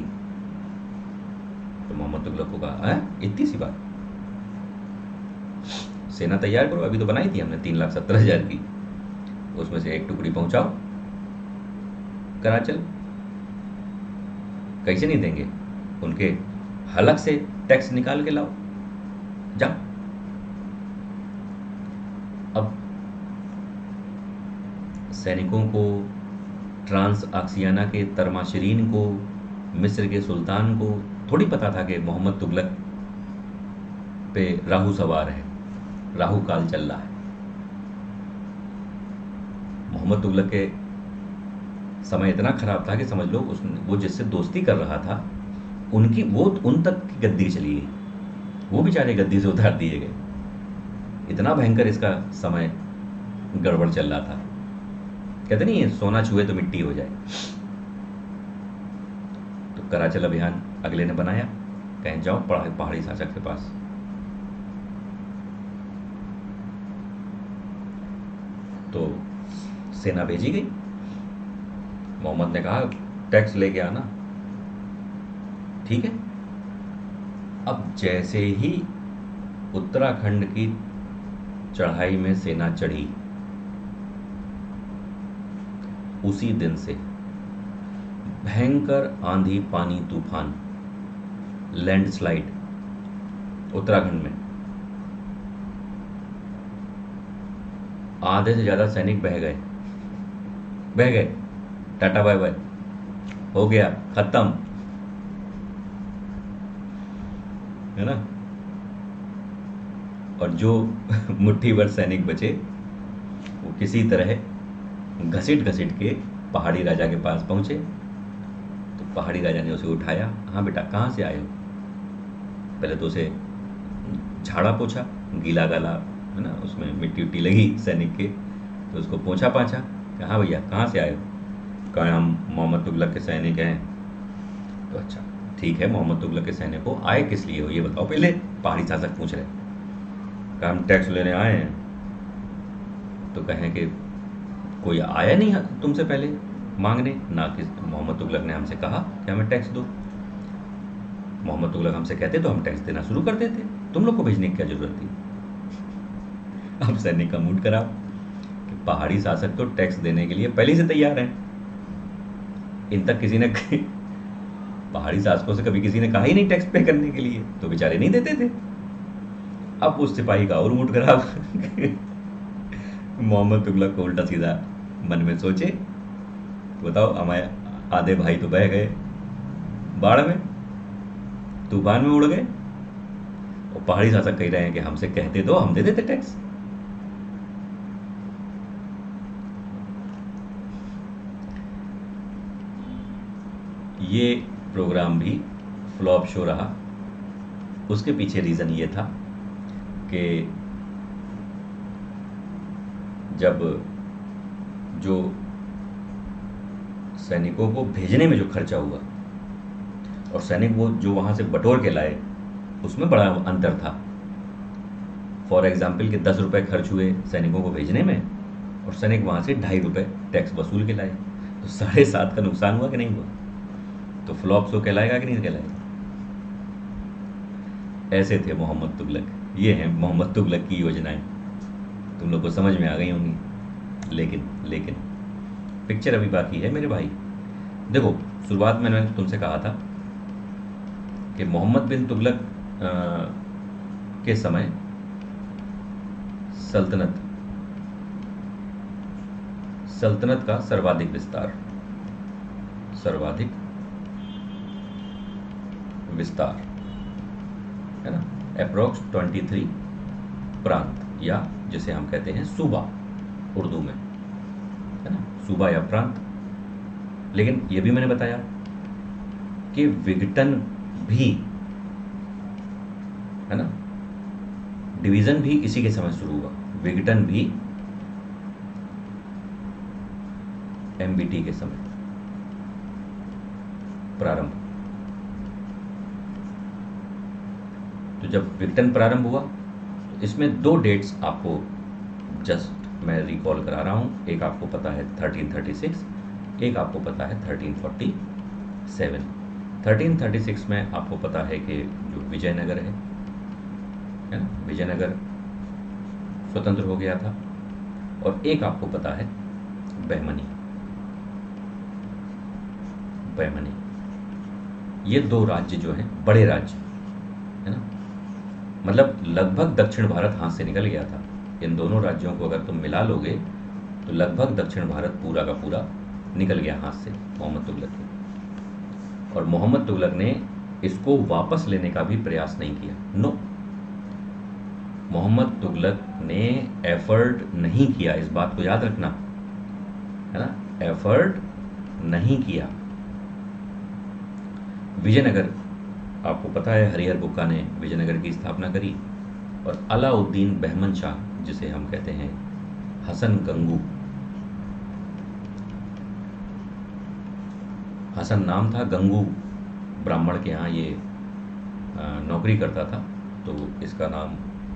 तो मोहम्मद तुगलक को कहा इतनी सी बात, सेना तैयार करो, अभी तो बनाई थी हमने 3,70,000 की, उसमें से एक टुकड़ी पहुंचाओ कराचल। कैसे नहीं देंगे? उनके हलक से टैक्स निकाल के लाओ, जाओ। अब सैनिकों को, ट्रांस आक्सियाना के तरमाशरीन को, मिस्र के सुल्तान को थोड़ी पता था कि मोहम्मद तुगलक पे राहु सवार है, राहु काल चल रहा है। मोहम्मद तुगलक के समय इतना खराब था कि समझ लो वो जिससे दोस्ती कर रहा था उन तक की गद्दी चली गई, वो बेचारे गद्दी से उतार दिए गए। इतना भयंकर इसका समय गड़बड़ चल रहा था। कहते नहीं है सोना छुए तो मिट्टी हो जाए। तो कराचल अभियान अगले ने बनाया, कहें जाओ पहाड़ी शासक के पास। तो सेना भेजी गई। मोहम्मद ने कहा टैक्स लेके आना, ठीक है। अब जैसे ही उत्तराखंड की चढ़ाई में सेना चढ़ी, उसी दिन से भयंकर आंधी, पानी, तूफान, लैंडस्लाइड उत्तराखंड में। आधे से ज्यादा सैनिक बह गए। टाटा बाय बाय, हो गया, खत्म, है ना। और जो मुट्ठी भर सैनिक बचे वो किसी तरह घसीट के पहाड़ी राजा के पास पहुंचे। तो पहाड़ी राजा ने उसे उठाया। हाँ बेटा, कहाँ से आए हो? पहले तो उसे झाड़ा पोछा, गीला गाला है ना, उसमें मिट्टी उट्टी लगी सैनिक के, तो उसको पोछा पाछा। कहा भैया कहाँ से आए हो? कहा हम मोहम्मद तुगलक के सैनिक हैं। तो अच्छा ठीक है, मोहम्मद तुगलक के सैनिक हो, आए किस लिए हो ये बताओ पहले, पहाड़ी शासक पूछ रहे। कहा हम टैक्स लेने आए हैं। तो कहें कि कोई आया नहीं तुमसे पहले मांगने, ना कि मोहम्मद तुगलक ने हमसे कहा कि हमें टैक्स दो। मोहम्मद तुगलक हमसे कहते तो हम टैक्स देना शुरू कर देते, तुम लोग को भेजने की क्या जरूरत थी। अब सैनिक का मूड खराब कि पहाड़ी शासक तो टैक्स देने के लिए पहले से तैयार हैं। इन तक किसी ने पहाड़ी शासकों से कभी किसी ने कहा ही नहीं टैक्स पे करने के लिए, तो बेचारे नहीं देते थे। अब उस सिपाही का और मूड खराब। मोहम्मद तुगलक को उल्टा सीधा मन में सोचे, बताओ हमारे आधे भाई तो बह गए बाढ़ में, तूफान में उड़ गए, और पहाड़ी शासक कह रहे हैं कि हमसे कहते तो हम दे देते टैक्स। ये प्रोग्राम भी फ्लॉप शो रहा। उसके पीछे रीज़न ये था कि जब जो सैनिकों को भेजने में जो खर्चा हुआ और सैनिक वो जो वहाँ से बटोर के लाए, उसमें बड़ा अंतर था। फॉर एग्जाम्पल कि 10 रुपये खर्च हुए सैनिकों को भेजने में, और सैनिक वहाँ से 2.5 रुपये टैक्स वसूल के लाए, तो 7.5 का नुकसान हुआ कि नहीं हुआ। तो फ्लॉप शो कहलाएगा कि नहीं कहलाएगा। ऐसे थे मोहम्मद तुगलक। ये हैं मोहम्मद तुगलक की योजनाएं। तुम लोग को समझ में आ गई होंगी। लेकिन पिक्चर अभी बाकी है मेरे भाई। देखो, शुरुआत में मैंने तुमसे कहा था कि मोहम्मद बिन तुगलक के समय सल्तनत का सर्वाधिक विस्तार है ना, अप्रोक्स 23 प्रांत, या जिसे हम कहते हैं सूबा उर्दू में, है ना, सूबा या प्रांत। लेकिन ये भी मैंने बताया कि विघटन भी, है ना, डिवीजन भी इसी के समय शुरू हुआ। विघटन भी एमबीटी के समय प्रारंभ। तो जब विघटन प्रारंभ हुआ, तो इसमें 2 डेट्स आपको जस्ट मैं रिकॉल करा रहा हूँ। एक आपको पता है 1336, एक आपको पता है 1347। 1336 में आपको पता है कि जो विजयनगर है ना, विजयनगर स्वतंत्र हो गया था। और एक आपको पता है बहमनी। ये 2 राज्य जो हैं बड़े राज्य, है ना, मतलब लगभग दक्षिण भारत हाथ से निकल गया था। इन दोनों राज्यों को अगर तुम मिला लोगे तो लगभग दक्षिण भारत पूरा का पूरा निकल गया हाथ से मोहम्मद तुगलक के। और मोहम्मद तुगलक ने इसको वापस लेने का भी प्रयास नहीं किया। नो, मोहम्मद तुगलक ने एफर्ट नहीं किया। इस बात को याद रखना, है ना, एफर्ट नहीं किया। विजयनगर आपको पता है, हरिहर बुक्का ने विजयनगर की स्थापना करी। और अलाउद्दीन बहमन शाह, जिसे हम कहते हैं हसन गंगू, हसन नाम था, गंगू ब्राह्मण के यहाँ ये नौकरी करता था, तो इसका नाम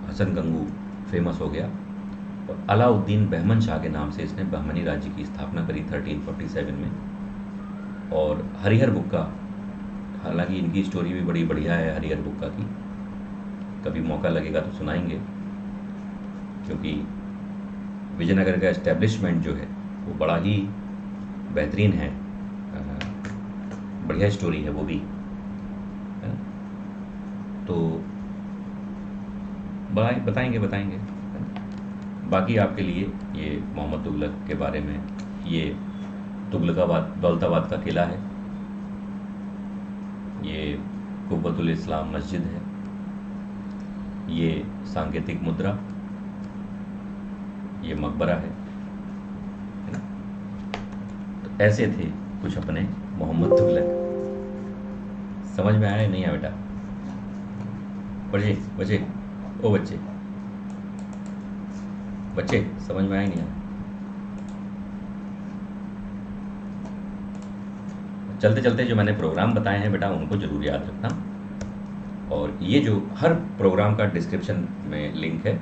हसन गंगू फेमस हो गया। और अलाउद्दीन बहमन शाह के नाम से इसने बहमनी राज्य की स्थापना करी 1347 में। और हरिहर बुक्का, हालांकि इनकी स्टोरी भी बड़ी बढ़िया है हरिहर बुक्का की, कभी मौका लगेगा तो सुनाएंगे, क्योंकि विजयनगर का एस्टेब्लिशमेंट जो है वो बड़ा ही बेहतरीन है। बढ़िया स्टोरी है वो भी, है ना? तो बताएंगे। बाकी आपके लिए ये मोहम्मद तुगलक के बारे में, ये तुगलकाबाद दौलताबाद का किला है, ये कुब्बतुल इस्लाम मस्जिद है, ये सांकेतिक मुद्रा, ये मकबरा है ना? तो ऐसे थे कुछ अपने मोहम्मद तुगलक। समझ में आया नहीं आया बेटा? बच्चे समझ में आया नहीं आया? चलते चलते जो मैंने प्रोग्राम बताए हैं बेटा, उनको जरूर याद रखना। और ये जो हर प्रोग्राम का डिस्क्रिप्शन में लिंक है,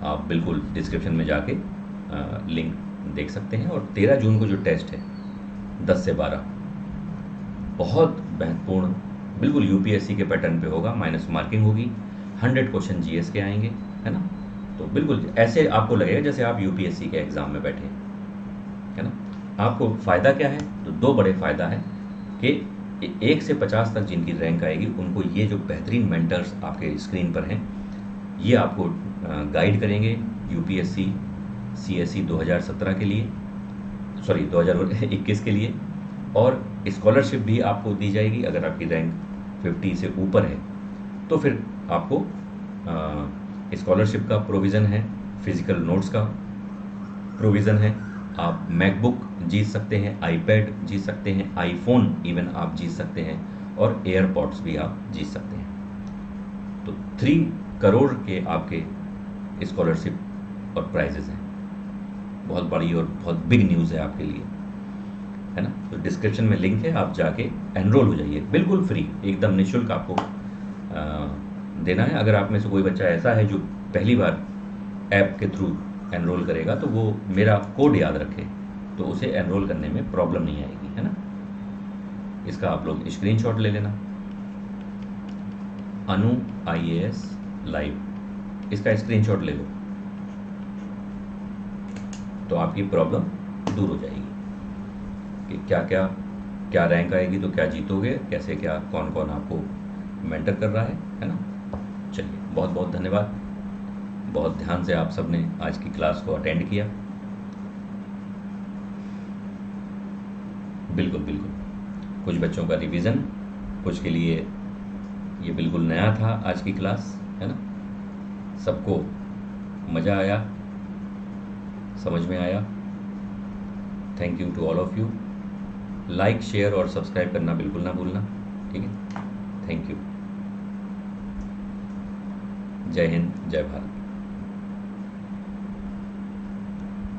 आप बिल्कुल डिस्क्रिप्शन में जाके लिंक देख सकते हैं। और 13 जून को जो टेस्ट है 10 से 12 बहुत महत्वपूर्ण, बिल्कुल यूपीएससी के पैटर्न पे होगा, माइनस मार्किंग होगी, 100 क्वेश्चन जीएस के आएंगे, है ना। तो बिल्कुल ऐसे आपको लगेगा जैसे आप यूपीएससी के एग्ज़ाम में बैठे हैं, है ना। आपको फ़ायदा क्या है? तो 2 बड़े फ़ायदा है कि 1 से 50 तक जिनकी रैंक आएगी उनको ये जो बेहतरीन मेंटर्स आपके स्क्रीन पर हैं ये आपको गाइड करेंगे यूपीएससी सीएसई 2017 के लिए, सॉरी 2021 के लिए। और स्कॉलरशिप भी आपको दी जाएगी अगर आपकी रैंक 50 से ऊपर है तो फिर आपको स्कॉलरशिप का प्रोविज़न है, फिज़िकल नोट्स का प्रोविज़न है, आप मैकबुक जीत सकते हैं, आईपैड जीत सकते हैं, आईफोन इवन आप जीत सकते हैं, और एयरपॉड्स भी आप जीत सकते हैं। तो 3 करोड़ के आपके स्कॉलरशिप और प्राइजेस हैं। बहुत बड़ी और बहुत बिग न्यूज़ है आपके लिए, है ना। तो डिस्क्रिप्शन में लिंक है, आप जाके एनरोल हो जाइए, बिल्कुल फ्री, एकदम निःशुल्क आपको देना है। अगर आप में से कोई बच्चा ऐसा है जो पहली बार ऐप के थ्रू एनरोल करेगा तो वो मेरा कोड याद रखे, तो उसे एनरोल करने में प्रॉब्लम नहीं आएगी, है ना। इसका आप लोग स्क्रीनशॉट ले लेना, अनु IAS लाइव, इसका स्क्रीनशॉट ले लो तो आपकी प्रॉब्लम दूर हो जाएगी कि क्या रैंक आएगी तो क्या जीतोगे, कैसे क्या कौन कौन आपको मेंटर कर रहा है ना। चलिए, बहुत बहुत धन्यवाद, बहुत ध्यान से आप सबने आज की क्लास को अटेंड किया। बिल्कुल बिल्कुल, कुछ बच्चों का रिवीजन, कुछ के लिए ये बिल्कुल नया था आज की क्लास, है ना। सबको मज़ा आया, समझ में आया। Thank you to all of you. Like, share और सब्सक्राइब करना बिल्कुल ना भूलना, ठीक है। Thank you. जय हिंद, जय भारत।